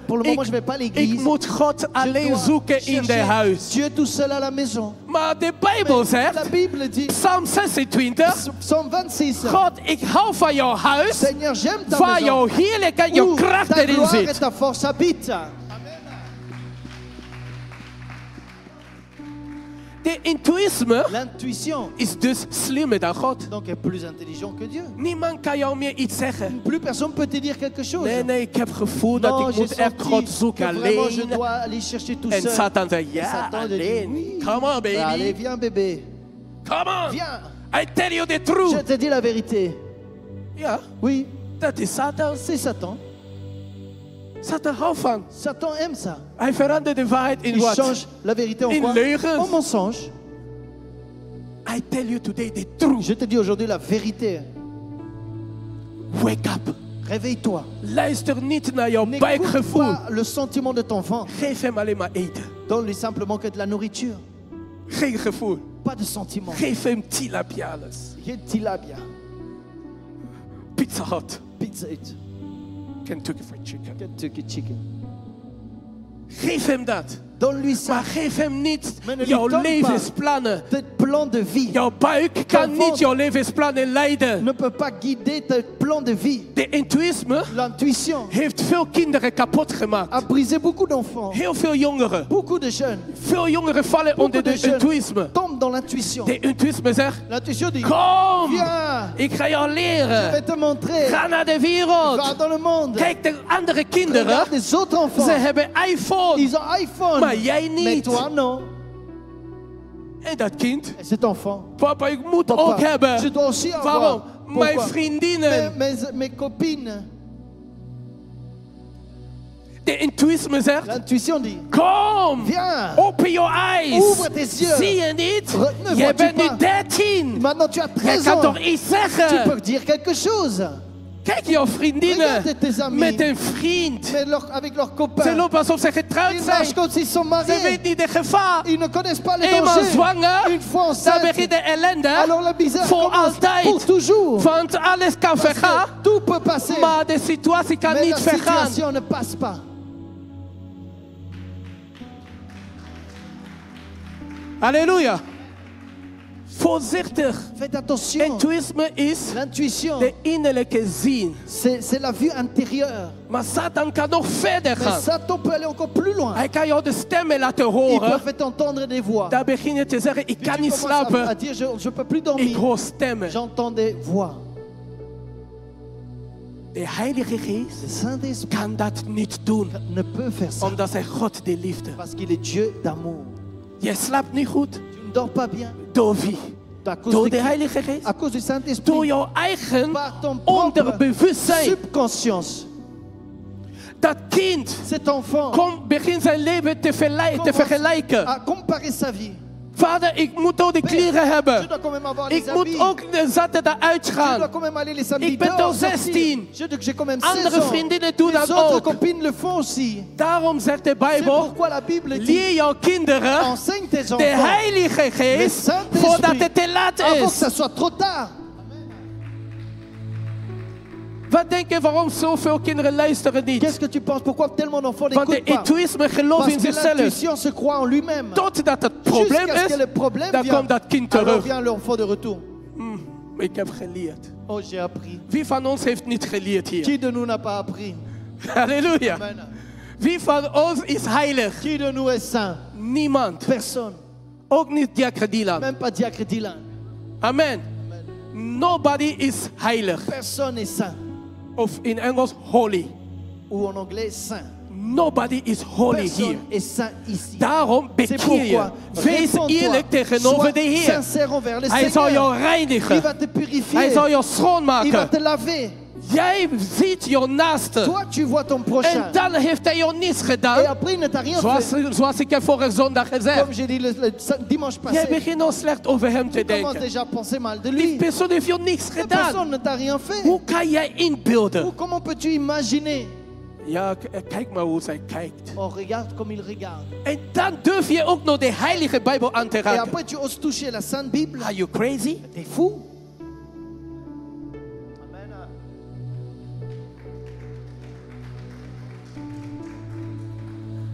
pour le moment je vais pas à Ik l'église. moet God Je alleen dois zoeken in de chercher huis. Dieu tout seul à la maison. Maar de Bijbel La zegt, Bible dit, Psalm 26, Psaume 26, God, ik hou van jouw huis, Seigneur, j'aime ta waar maison, jouw heerlijkheid, jouw où kracht ta erin gloire et zit. ta force habitent. De intuïsme L'intuition is dus slimmer dan God. donc est plus intelligent que Dieu. Niemand kan jou meer iets zeggen. Plus personne peut te dire quelque chose. Nee, ik heb gevoel dat Non, ik j'ai moet echt senti God zoeken que vraiment je alleen. dois aller chercher tout En seul. Satan zegt, Et ja, Satan te dit, alleen. oui. Come on, Allez, baby. viens bébé, Come on. viens. I tell you the Je truth. te dis la vérité. Ja, Oui, dat is Satan. c'est Satan. Satan houdt van. Satan aime ça. Hij verandert de waarheid in Il wat? change la vérité en In quoi? leugens. En mensonge. I tell you today the truth. Je te dis aujourd'hui la vérité. Wake up. Réveille-toi. Luister niet naar jouw N'écoute buikgevoel. pas le sentiment de ton ventre. Geef hem alleen maar eten. Donne-lui simplement que de la nourriture. Geen gevoel. Pas de sentiment. Geef hem tilapiales. Geen tilapia. Pizza Hut. Pizza Hut. Kentucky Fried Chicken. Kentucky Chicken. Geef hem dat. Donne-lui ça. Maar geef hem niet Maar ne jouw lui donne levensplannen. Tes plans de vie Jouw buik kan ventre niet jouw levensplannen leiden. ne peut pas guider tes plans de vie. De intuïsme L'intuition heeft veel kinderen kapot gemaakt. a brisé beaucoup d'enfants. Heel veel jongeren. Beaucoup de jeunes Veel jongeren vallen onder Beaucoup de de jeunes intuïsme. tombent dans l'intuition. De intuïsme zegt, L'intuition dit, kom, viens, ik ga jou je vais leren. te montrer. Ga naar de Va wereld. dans le monde. Kijk, de andere kinderen, Regarde les autres enfants. ze hebben iPhone. Ils ont iPhone. Maar jij Mais niet. toi, non. En dat kind, Et cet enfant. papa, ik moet Papa, ook hebben. je dois aussi avoir. Waarom? Mijn Pourquoi? vriendinnen. Mes copines. De intuïsme zegt, L'intuition dit, kom, viens. open your eyes. Ouvre tes yeux. Zie je niet? Ne Jij vois-tu bent nu pas? 13. Maintenant tu as Jij 13 kan ans. toch iets Tu zeggen? peux dire quelque chose. Kijk jouw vriendinnen Regarde tes amis. met een vriend. Avec leurs Ze copains. lopen alsof ze getrouwd Ils zijn. marchent comme s'ils sont Ze mariés. weten niet de gevaar. Ils ne connaissent pas les Eenmaal dangers. zwanger, Une fois dan enceinte, begint de ellende. alors la misère Voor commence altijd. pour toujours. Want alles kan Parce vergaan, que tout peut passer, maar de situatie kan mais niet la vergaan. situation ne passe pas. Halleluja. Voorzichtig. Faites attention. Intuïsme is L'intuition, de innerlijke zien. c'est la vue intérieure. Maar Satan kan nog verder Mais gaan. Satan peut aller encore plus loin. Hij kan jou de stemmen laten Il horen. peut faire entendre des voix. Daar begin je te zeggen, ik Puis kan tu niet commences à slapen. dire, je peux plus Ik dormir. hoor stemmen. J'entends des voix. De Heilige Geest Le Saint-Esprit kan dat niet doen. ne peut faire ça. Omdat hij God de liefde. Parce qu'il est Dieu d'amour. Je slaapt niet goed. Tu ne dors pas bien. Door wie? À cause, Door de de qui? Heilige Geest. À cause du Door Saint-Esprit. jouw eigen Par ton propre onderbewustzijn. subconscience. Dat kind Cet enfant begint zijn leven te vergelijken. a comparé sa vie. Vader, ik moet ook de kleren Je hebben. dois quand même avoir les Ik moet habits. ook de zaterdag Je uitgaan. dois quand même aller les samedis Ik ben dehors, al sortir. 16. J'ai quand même 16 Andere ans. vriendinnen doen Les dat autres ook. copines le font aussi. Daarom zegt de C'est Bijbel, pourquoi la Bible dit, leer jouw kinderen enseigne tes de enfants Heilige Geest Saint-Esprit voordat het te laat avant que is. ça soit trop tard. Wat denk je waarom zoveel kinderen luisteren niet? Qu'est-ce que tu penses? Pourquoi tellement d'enfants Want de n'écoutent pas? intuïsme gelooft Parce in que zichzelf. l'intuition se croit en lui-même. Totdat het probleem Jusqu'à ce que le is, problème dan vient, komt dat kind alors terug. vient l'enfant de retour. Ik heb geleerd. Oh, j'ai appris. Wie van ons heeft niet geleerd hier? Qui de nous n'a pas appris? Halleluja. Amen. Wie van ons is heilig? Qui de nous est saint? Niemand. Personne. Ook niet Diakre Dylan. Même pas Diacre Dylan. Amen. Nobody is heilig. Personne n'est saint. Of in Engels, holy. Ou en anglais, saint. Nobody is holy Personne here. est saint ici. Daarom C'est bekeer je. pourquoi, Wees eerlijk tegenover sois de Heer. sincère envers le Hij zal jou Seigneur. Il reinigen. va te purifier. Hij zal jou Il va schoonmaken. te laver. Jij ziet je naaste. Toi, tu vois ton prochain. En dan heeft hij jou niets Et gedaan. après, il ne t'a rien Zoals, fait. zoals ik heb vorige zondag gezegd. Comme j'ai dit le dimanche Jij passé. begint al slecht over hem te Tu commences denken. déjà à penser mal de Die lui. persoon heeft jou niks La gedaan. personne ne t'a rien fait. Hoe kan jij inbeelden? Ou comment peux-tu imaginer? Ja, kijk maar hoe zij kijkt. Oh, regarde comme il regarde. En dan durf je ook nog de heilige Bijbel aan te Et raken. après, tu oses toucher la Sainte Bible. Are you crazy? T'es fou.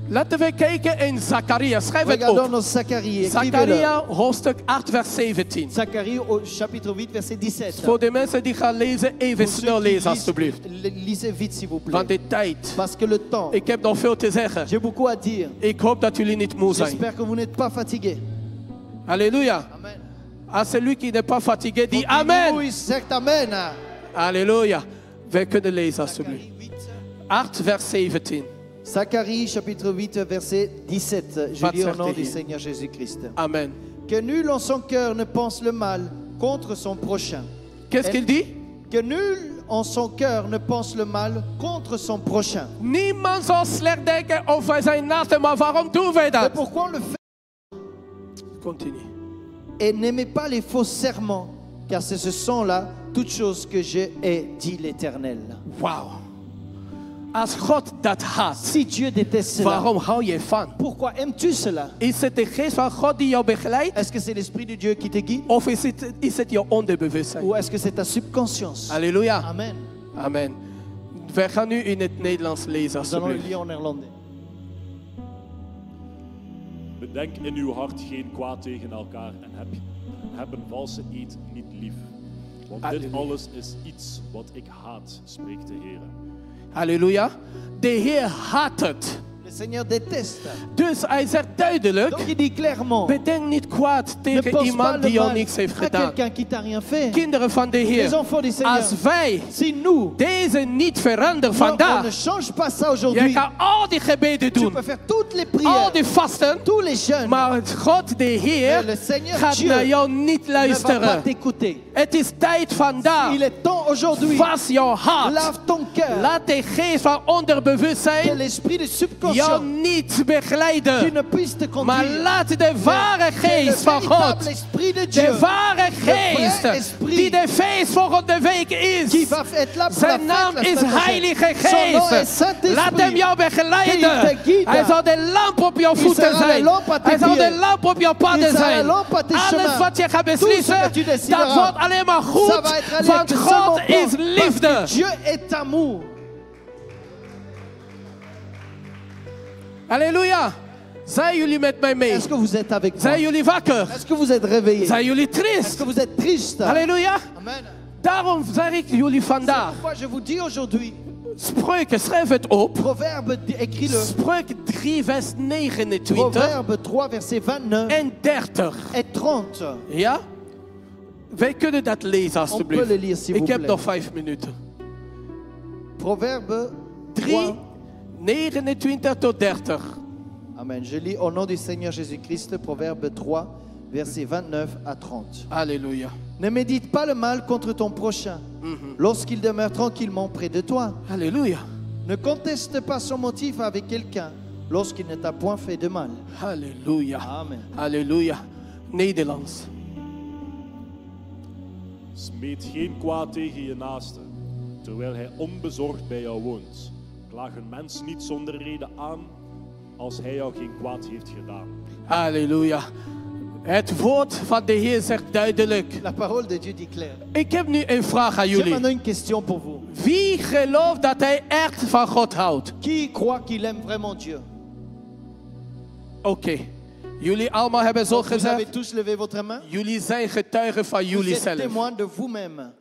Laten we kijken in Zacharia. Schrijf het Regardons op. dans Zacharie. Écrivez-le. Zacharia, hoofdstuk 8, vers 17. Zacharie au chapitre 8, verset 17. Voor de mensen die gaan lezen, even Pour snel ceux qui lezen alstublieft. lisez vite, s'il vous Want plaît. de tijd. Parce que le temps, Ik heb nog veel te zeggen. j'ai beaucoup à dire. Ik hoop dat jullie niet moe zijn. J'espère que vous n'êtes pas fatigués. Alléluia. Amen. À celui qui n'est pas fatigué, dit Donc, Amen. oui, c'est Amen. Alléluia. We kunnen lezen alstublieft. Zacharie 8. 8, vers 17. Zacharie chapitre 8, verset 17. Je Wat lis au zegt nom de du Heer? Seigneur Jésus-Christ. Amen. Que nul en son cœur ne pense le mal contre son prochain. Qu'est-ce qu'il dit? Que nul en son cœur ne pense le mal contre son prochain. Niemand zal slecht denken over zijn naaste, maar waarom doen wij C'est dat? pourquoi on le fait. Continue. Et n'aimez pas les faux serments, car c'est ce sont là toutes choses que j'ai dit l'Éternel. Wauw. Als God dat haat, Si Dieu déteste cela, waarom hou je van? pourquoi aimes-tu cela? Is het de geest van God die jou begeleidt? Est-ce que c'est l'Esprit de Dieu qui te guide Of is het je onderbewustzijn? ou est-ce que c'est ta subconscience? Halleluja. Amen. Amen. Wij gaan nu in het Nederlands lezen Nous allons le alsjeblieft. lire en néerlandais. Bedenk in uw hart geen kwaad tegen elkaar en heb een valse eed niet lief. Want dit Halleluja. alles is iets wat ik haat, spreekt de Heer. Halleluja. De Heer haat het. Le Seigneur déteste. Dus hij zegt duidelijk, Donc il dit clairement, bedenk niet kwaad ne tegen pense pas iemand le die jou mal niks heeft à gedaan. quelqu'un qui t'a rien fait. Kinderen van de Heer, Les enfants du Seigneur, als wij si nous, deze niet veranderen on ne vandaag, change pas ça jij aujourd'hui, kan al die gebeden tu doen, peux faire toutes les al prières, die vasten, tous les jeûnes, maar God de mais Heer le Seigneur gaat Dieu naar jou niet ne va pas luisteren. t'écouter. Het is tijd vandaag. Il est temps aujourd'hui, Vas jouw hart. lave ton cœur, Laat de geest van que onderbewustzijn l'esprit de jou subconscient niet qui begeleiden. ne puisse te Maar conduire. laat de ware Que le geest van véritable God, esprit de Dieu de ware vrai geest, esprit die de feest volgende week qui is. va être là pour Zijn la naam fête la is semaine prochaine. Heilige Son nom est Geest. Saint-Esprit. Laat hem jou begeleiden. Qui te guide. Hij zal de lamp op jouw Il voeten sera la zijn. lampe à tes Hij zal de pieds. lamp op jouw Il paden sera la zijn. lampe à tes Alles chemins. wat je gaat Tout ce beslissen, que tu décideras. dat wordt alleen maar Ça goed. va être allé Want que God seulement is bon, parce liefde. que Dieu est amour. Halleluja. Zijn jullie met mij mee? Est-ce que vous êtes avec moi? Zijn jullie wakker? Est-ce que vous êtes réveillés? Zijn jullie Est-ce triest? que vous êtes triste? Halleluja. Amen. Daarom zeg ik jullie vandaag. Pourquoi je vous dis aujourd'hui, Spreuken, schrijf het op. Proverbe, écris-le. Spreuken 3 vers 29 Proverbe 3, verset 29 en 30. et 30. Ja? Wij kunnen dat lezen On peut le alstublieft. lire, s'il Ik vous heb plaît. nog 5 minuten. Proverbe 3, 3. 29 tot 30. Amen. Je lis au nom du Seigneur Jésus-Christ, Proverbe 3, versets 29 à 30. Alléluia. Ne médite pas le mal contre ton prochain lorsqu'il demeure tranquillement près de toi. Alléluia. Ne conteste pas son motif avec quelqu'un lorsqu'il ne t'a point fait de mal. Halleluja. Amen. Halleluja. Nederlands. Smeet geen kwaad tegen je naaste, terwijl hij onbezorgd bij jou woont. Klaag een mens niet zonder reden aan, als hij jou geen kwaad heeft gedaan. Halleluja. Het woord van de Heer zegt duidelijk. La parole de Dieu dit clair. Ik heb nu een vraag aan J'ai jullie. maintenant une question pour vous. Wie gelooft dat hij echt van God houdt? Qui croit qu'il aime vraiment Dieu? Oké. Jullie allemaal hebben zo Donc, vous avez gezegd. tous levé votre main. Jullie zijn getuigen van Vous jullie êtes zelf. témoins de vous-même.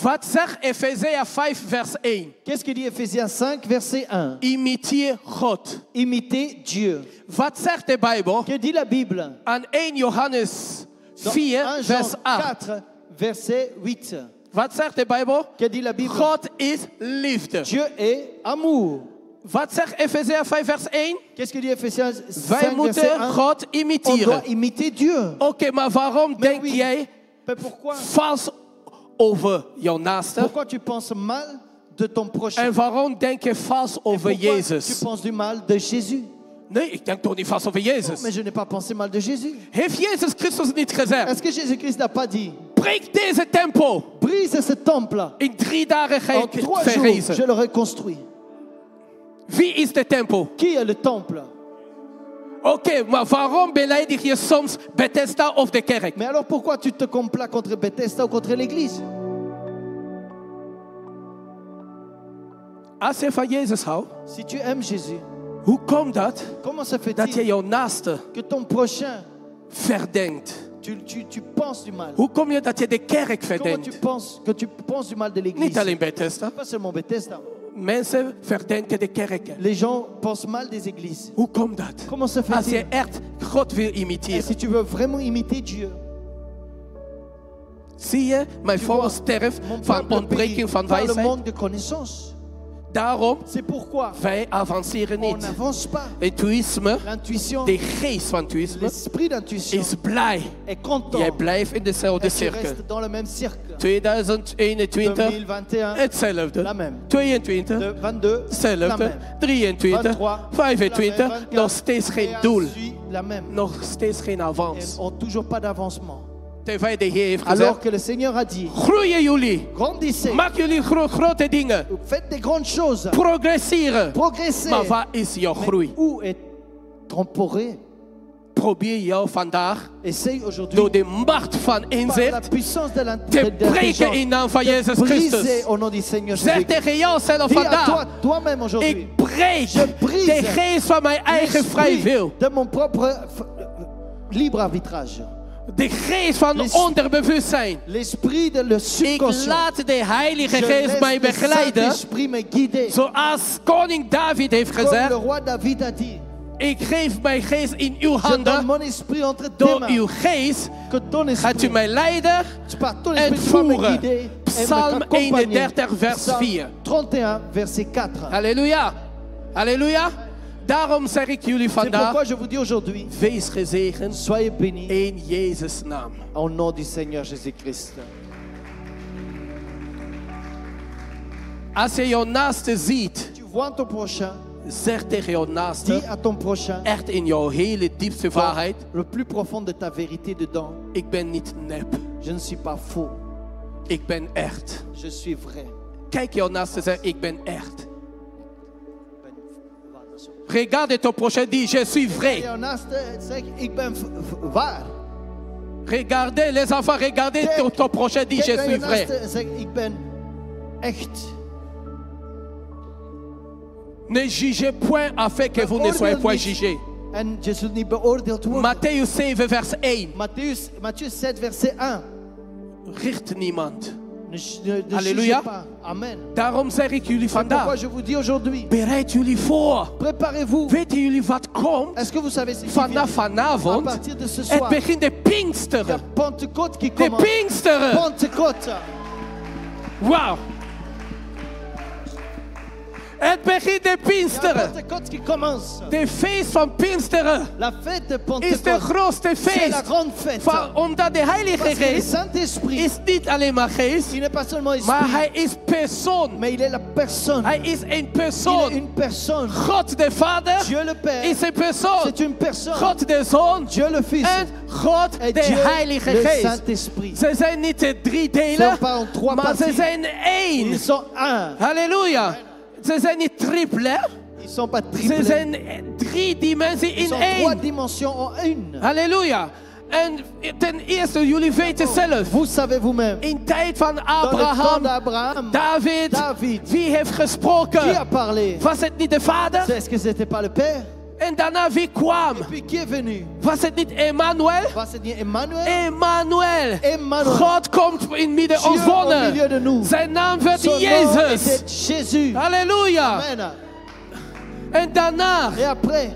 Wat zegt Efeziërs 5 vers 1? Qu'est-ce que dit Ephésiens 5, verset 1? Imiteer God. Imitez Dieu. Wat zegt de Bijbel? Que dit la Bible? Aan 1 Johannes Dans 4 1 vers Jean 8. 4, verset 8. Wat zegt de Bijbel? Que dit la Bible? God is liefde. Dieu est amour. Wat zegt Efeziërs 5 vers 1? Qu'est-ce que dit Ephésiens Wij 5 verset moeten 1? God On imiteren. doit imiter Dieu. Oké, maar waarom denk oui. jij Mais pourquoi? vals over jouw naaste? Pourquoi tu penses mal de ton prochain? En waarom denk je vals over Pourquoi tu Jezus? penses du mal de Jésus? Nee, ik denk toch niet vals over Jezus. Mais je n'ai pas pensé mal de Jésus. Heeft Jezus Christus niet gezegd? Est-ce que Jésus-Christ n'a pas dit, Breek deze tempel. brise ce temple, In 3 dagen ga en ik 3 het jours verrijzen. je le reconstruis. Wie is de tempel? Qui est le temple? Oké, maar waarom beleidig je soms Bethesda of de kerk? Mais alors pourquoi tu te complais contre Bethesda ou contre l'église? Als je van Jezus houdt, Si tu aimes Jésus, hoe komt dat comment se dat je fait-il jouw naaste que ton prochain, verdenkt? tu penses du mal? Hoe kom je dat je de kerk Comment verdenkt? tu penses du mal de Niet l'église? alleen Bethesda. Pas seulement Bethesda. Mensen verdenken de kerken. Les gens pensent mal des églises. Hoe komt dat? Comment se Als je fait-il? echt God wil Et imiteren. si tu veux vraiment imiter Dieu, Zie je, mijn tu volk vois, sterft mon van peuple ontbreking périt van par le wijsheid. manque de connaissance. Daarom, C'est pourquoi wij avanceren on niet. n'avance pas. Intuïsme, L'intuition, de geest van intuïsme, l'esprit d'intuition is blij. est content. Jij blijft in dezelfde Et tu cirkel. restes dans le même cercle. 2021, 2021, hetzelfde. la même. 22, de 22, la hetzelfde. même. 23, 23, 25, la même. nog steeds geen 24, doel. et ainsi, la même. Nog steeds geen Et avans. on n'a toujours pas d'avancement. Terwijl de Heer heeft Alors gezegd, que le Seigneur a dit, groeien jullie. grandissez, Maak jullie grote dingen. faites des grandes choses, Progresseren. progressez. Maar waar is jouw Mais groei? où est ton progrès? Probeer jou vandaag Essaye aujourd'hui, door de macht van par la inzicht puissance de te breken in naam van Jezus briser Christus. au nom du Seigneur Zeg Jésus. tegen jouzelf Dis à toi, vandaag, toi-même aujourd'hui, ik breek Je brise de geest van mijn eigen vrije l'esprit wil. de mon propre libre arbitrage. De geest van onderbewustzijn. L'esprit de le Ik subconscient. laat de Heilige Je Geest laisse mij le begeleiden. Saint-Esprit me guider. Zoals koning David heeft Comme le gezegd. roi David a dit, Ik geef mijn geest in uw je donne handen. mon esprit entre tes Door mains. uw geest Que ton gaat u esprit, mij leiden par ton en esprit, tu vas me voeren. guider et Psalm m'accompagner. 31 vers Psalm 4. 31 verset 4. Halleluja. Halleluja. Daarom zeg ik jullie C'est vandaag, pourquoi je vous dis aujourd'hui, wees gezegend soyez bénis in Jezus' naam. au nom du Seigneur Jésus-Christ. Als je jouw naaste ziet, Tu vois ton prochain, zeg tegen jouw dis naaste, à ton prochain, echt in jouw hele diepste waarheid, le plus profond de ta vérité dedans, ik ben niet nep, je ne suis pas faux, ik ben echt. je suis vrai. Kijk jouw naaste en zeg, ik ben echt. Regarde ton prochain, dis, je suis vrai. En naaste zeg, ik ben waar. Regardez les enfants, regardez ton prochain, dis, je Kijk naar suis je vrai. naaste en zeg, ik ben echt. Ne jugez point afin que vous ne soyez point jugés. En je zult niet beoordeeld worden. Matthieu 7 vers 1. Matthieu 7 verset 1. Richt niemand. Ne Alléluia. jugez pas. Amen. Daarom zeg ik jullie C'est pourquoi vandaag, je vous dis aujourd'hui, bereid jullie voor. préparez-vous. Weten jullie wat komt? Est-ce que vous savez ce qui Vanaf vient? À vanavond, partir de ce het soir, begint de il y a Pinksteren. Pentecôte qui De commence. Pinksteren. Pentecôte. Wauw. Het begint de Il y a Pinksteren. Pentecôte qui commence. De feest van Pinksteren La fête de is de Pentecôte, grootste c'est la feest. grande fête. Omdat de Heilige Parce que le Geest Saint-Esprit, is niet alleen maar geest, il n'est pas seulement maar esprit, hij is persoon. mais il est la personne. Hij is een Il est persoon. une personne. God de Vader Dieu le Père, is een persoon. c'est une personne. God de Zoon Dieu le Fils en God et de Dieu Heilige le Geest. Saint-Esprit. Ze zijn niet de drie Ze delen, zijn pas en trois maar ze parties. zijn één. Ils sont un. Halleluja. Ze zijn niet triple, Ils sont pas ze triplés. zijn drie dimensies Ils in sont trois één. dimensions en une. Halleluja. En ten eerste, jullie weten zelf, Vous savez vous-même. in tijd van Dans le temps Abraham, d'Abraham, David, David, wie heeft qui a gesproken? parlé? Was het niet de vader? Est-ce que c'était pas le Père? En daarna wie kwam? Puis qui est venu? Was het niet Emmanuel? Was het niet Emmanuel? Emmanuel. Emmanuel. God komt in midden Dieu ons au milieu wonen. de nous. Zijn naam werd Son nom Jezus. était Jésus. Halleluja. Amen. En daarna, Et après,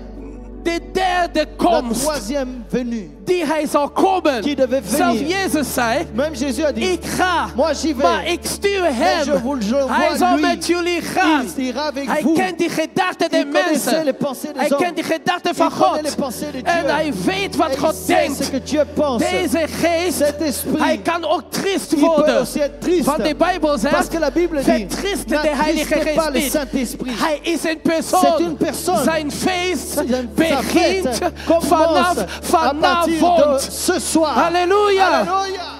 de derde La komst troisième venue. die hij zal komen. Die devait Zelfs venir. Jezus zei, Même Jésus a dit, ik ga, moi j'y vais. maar ik stuur hem. je vous le envoie Hij zal lui. met jullie gaan. Il ira avec Hij vous. kent die gedachten der Il connaissait mensen. les pensées des Hij hommes. kent die gedachten van Il connaît God. les pensées de En Dieu. hij weet wat Et il God sait denkt. ce que Dieu pense. Deze geest, Cet esprit, hij kan ook triest il peut worden. aussi être triste. Want de Bijbel Parce zegt, que la Bible dit, vertriste de Heilige n'attristez pas Geest le niet. Saint-Esprit. Hij is een C'est persoon. une personne. Zijn feest Zijn begint fête commence à partir de vanavond. ce soir. Halleluja. Alléluia.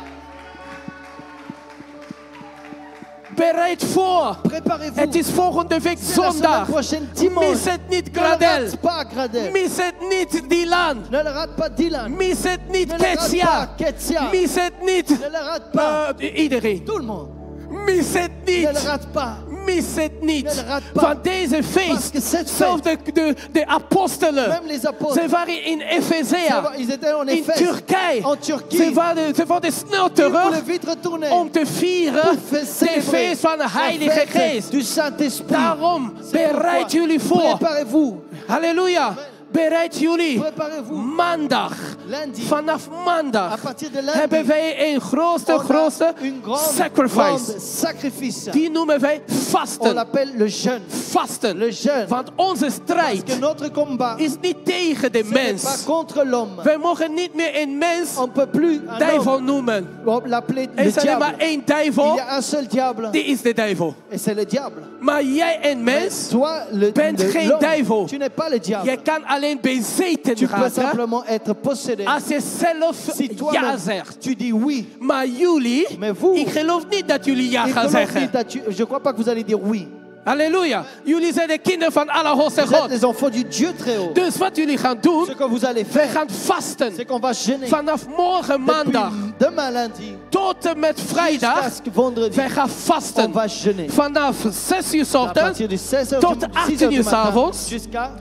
Bereid voor. Préparez-vous. Het is volgende week C'est la semaine zondag. prochaine, dimanche. Mis het niet, Ne le Gradel. rate pas, Gradel. Mis het niet, Dylan. Ne le rate pas, Dylan. Mis het niet, Ne le rate Ketsia. pas, Ketsia. Mis het niet, Ne le rate pas. iedereen. Tout le monde. Mis het Ne le niet. rate pas. Mis het niet. Ne le rate pas. Van deze Parce feest, que cette zelfs de apostelen, Même les apôtres. ze waren in Efezia, Ils étaient en in Éphèse. Turkije. En Turquie. Ze waren snel Ils terug voulaient vite retourner. om te vieren Pour de célébrer feest van de la Heilige fête Geest. du Saint-Esprit. Daarom, C'est bereid pourquoi. jullie voor. Préparez-vous. Halleluja. Bereid jullie. Préparez-vous. Maandag. Lundi. Vanaf À maandag partir de lundi. hebben wij een grote On a une grande sacrifice. sacrifice. Die noemen wij On vasten. l'appelle le jeûne. Vasten. Le jeûne. Want onze Parce strijd que notre combat, is niet tegen de ce n'est mens. pas contre l'homme. Wij mogen niet meer een mens On ne peut plus un duivel homme noemen. l'appeler Er le is alleen maar diable. één Il duivel. y a un seul diable. Die is de duivel. Et c'est le diable. Maar jij en Mais mens, toi, bent geen l'homme, duivel. tu n'es pas le diable. jij kan alleen bezeten Tu peux raken simplement être possédé. als je zelf Si ja toi-même, zegt. tu dis oui. Maar jullie, Mais vous, ik geloof niet dat jullie ja Et gaan comment zeggen. je ne crois pas que vous allez dire oui. Halleluja. Jullie zijn de kinderen van Allerhoogste Vous êtes God. les enfants du Dieu très haut. Dus wat jullie gaan doen, Ce que vous allez wij faire, gaan vasten. c'est qu'on va jeûner. Vanaf morgen maandag Depuis demain lundi tot en met vrijdag, jusqu'à ce que vendredi, wij gaan on vasten. va jeûner. Vanaf 6 uur 's À ochtends partir de 16h tot du 18 6h uur du 's matin avonds. jusqu'à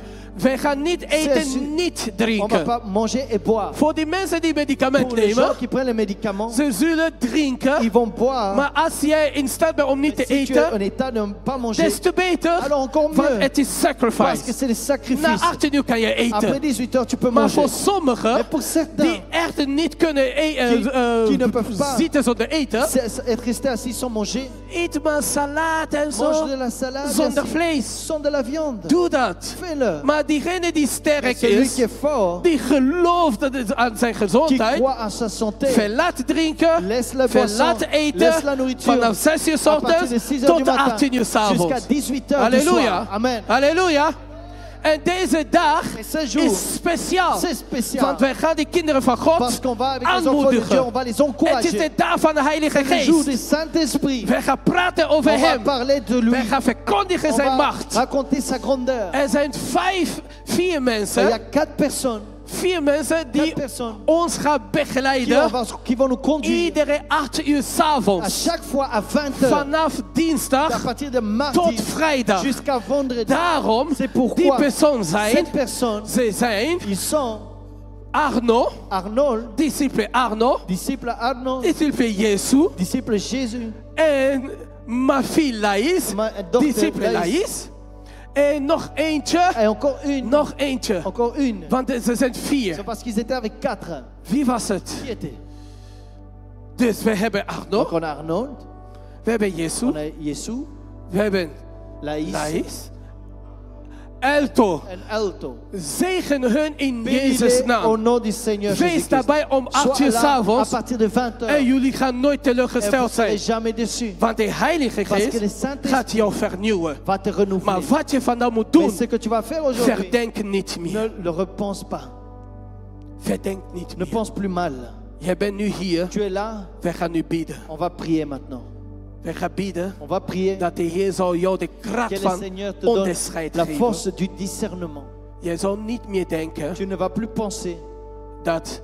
Wij gaan niet 6 uur. eten, niet on ne va drinken. pas manger et boire. Voor die mensen die medicament Pour les gens nemen, qui prennent les médicaments, ze zullen drinken. ils vont boire. Maar als jij in staat bent om niet te Si tu es en eten, état de ne pas manger, des te beter. alors encore Want mieux. het is Parce que sacrifice. c'est le Na sacrifice. 18 uur kan je Après eten. 18h, tu peux Maar manger. voor sommigen Mais pour certains, die echt niet kunnen qui ne peuvent pas zitten zonder eten, être restés assis sans manger, eet maar salade en mange zo, de la salade, zonder assis, vlees. sans de la viande. Doe dat. Fais-le. Maar diegene die sterk Celui is, qui est fort, die gelooft aan zijn qui gezondheid, croit à sa santé, verlaat drinken, laisse la boisson, verlaat eten, laisse la nourriture. vanaf 6 uur 's À partir ochtends de 6 heures tot du matin, 18 uur 's jusqu'à avonds. 18h du Halleluja. soir. Amen. Halleluja. En deze dag Et ce jour, is speciaal. c'est spécial. Want wij gaan die kinderen van Parce God qu'on va avec les enfants de Dieu, on aanmoedigen. va les Het is encourager. de dag van de Heilige Le jour du Geest. Saint-Esprit, Wij gaan praten over on va hem. parler de lui. Wij gaan verkondigen On zijn va macht. raconter sa grandeur. Er zijn vier Il y a mensen 4 personnes, die 4 personnes ons gaan begeleiden. qui vont nous conduire Iedere 8 uur à s'avonds. chaque fois à 20h, Vanaf à dinsdag partir de tot mardi vrijdag. jusqu'à vendredi. Daarom, C'est pourquoi die persoon zijn, Cette personne, ze zijn ils sont Arno, Arnold, disciple Arno, disciple Arnold, disciple Jezus disciple Jésus, en ma fille Laïs, Ma dochter disciple Laïs. Laïs. En nog eentje, et encore une, nog eentje. encore une. Want ze zijn 4. C'est parce qu'ils étaient avec 4. Wie was het? Qui était? Dus we hebben Arno, Donc on a Arnold, we hebben Jezus, on a Yesou, we hebben Laïs Laïs, Elto. et Alto. Zegen hun in Bénis-les Jezus au naam. nom du Seigneur Wees Jésus-Christ. daarbij om 8 uur Sois là à s'avonds partir de 20h. en jullie gaan nooit Et vous teleurgesteld ne zijn. serez jamais déçus. Want de Heilige Parce que le Geest Saint-Esprit gaat jou vernieuwen. va te renouveler. Maar wat je vandaag moet Mais doen, ce que tu vas faire aujourd'hui, verdenk niet ne meer. le repense pas. Verdenk niet Ne meer. pense plus mal. Je bent nu hier. Tu es là, Wij gaan nu bidden. on va prier maintenant. Wij gaan bidden On va prier dat de Heer zal jou de que kracht le van Seigneur te donne onderscheid la geven. force du discernement. Je zal niet meer denken Tu ne vas plus penser dat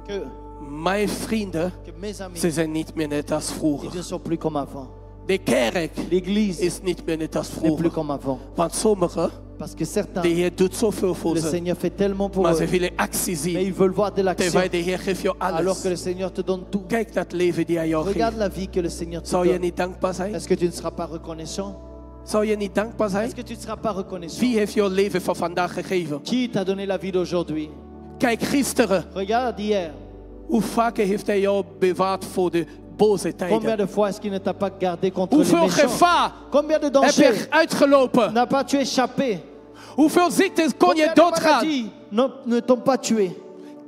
que mijn vrienden, mes amis, ze zijn niet meer net als ils vroeger. ne sont plus comme avant. De kerk L'Église is niet meer net als n'est plus vroeger. comme avant. Want sommigen, Parce que certains, de Heer doet zoveel voor le ze. Seigneur fait tellement pour Maar eux, ze willen actie mais zien. ils veulent voir de l'action. Terwijl de Heer geeft jou Alors alles. que le Seigneur te donne tout. Kijk dat leven die hij jou Regarde geeft. la vie que le Seigneur te Zou je donne. niet dankbaar zijn? Est-ce que tu ne seras pas reconnaissant? Zou je niet dankbaar zijn? Est-ce que tu ne seras pas reconnaissant? Wie heeft jouw leven van vandaag gegeven? Qui t'a donné la vie d'aujourd'hui? Kijk, gisteren, Regarde hier. hoe vaker heeft hij jou bewaard voor de boze Combien tijden? de fois est-ce qu'il ne t'a pas gardé contre les Hoeveel méchants? gevaar Combien de heb dangers je uitgelopen? n'as pas tu échappé? Hoeveel ziektes kon Combien je de doodgaan? maladies ne t'ont pas tué?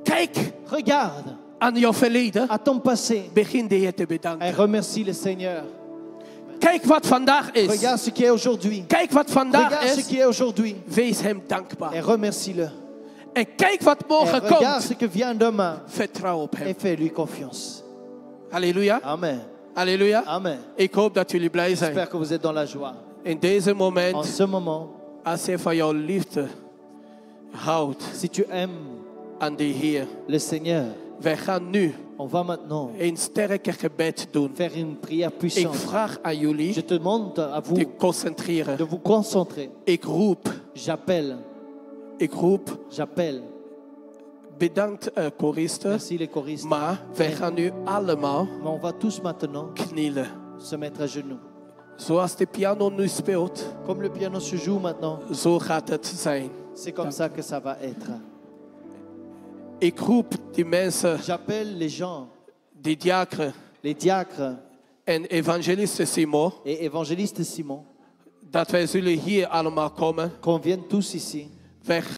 Kijk Regarde aan jouw verleden. à ton passé Begin de Heer te et bedanken. remercie le Seigneur. Kijk wat vandaag is. Regarde ce qui est aujourd'hui. Kijk wat vandaag Regarde ce is. qui est aujourd'hui Wees hem et dankbaar. remercie-le. En kijk wat Et morgen regarde ce komt. que vient demain Vertrouw op et hem. fais-lui confiance. Halleluja. Amen. Halleluja. Amen. Ik hoop dat jullie blij zijn. J'espère que vous êtes dans la joie. In deze En moment, ce moment, als je van jouw liefde houdt si tu aimes aan de Heer. le Seigneur, Wij gaan nu on va maintenant een sterke gebed doen. faire une prière Ik puissante. vraag aan Je jullie te demande à vous te de concentreren. vous concentrer. Ik roep, J'appelle. bedankt koristen, Merci les choristes. maar wij gaan nu allemaal Mais on va tous maintenant knielen. se mettre à genoux. Zoals de piano nu speelt, Comme le piano se joue maintenant, zo gaat het zijn. c'est comme ça que ça va être. Ik roep die mensen, J'appelle les gens, die diakeren les diacres en evangeliste Simon, et évangéliste Simon, dat wij zullen hier allemaal komen. qu'on vienne tous ici. Wij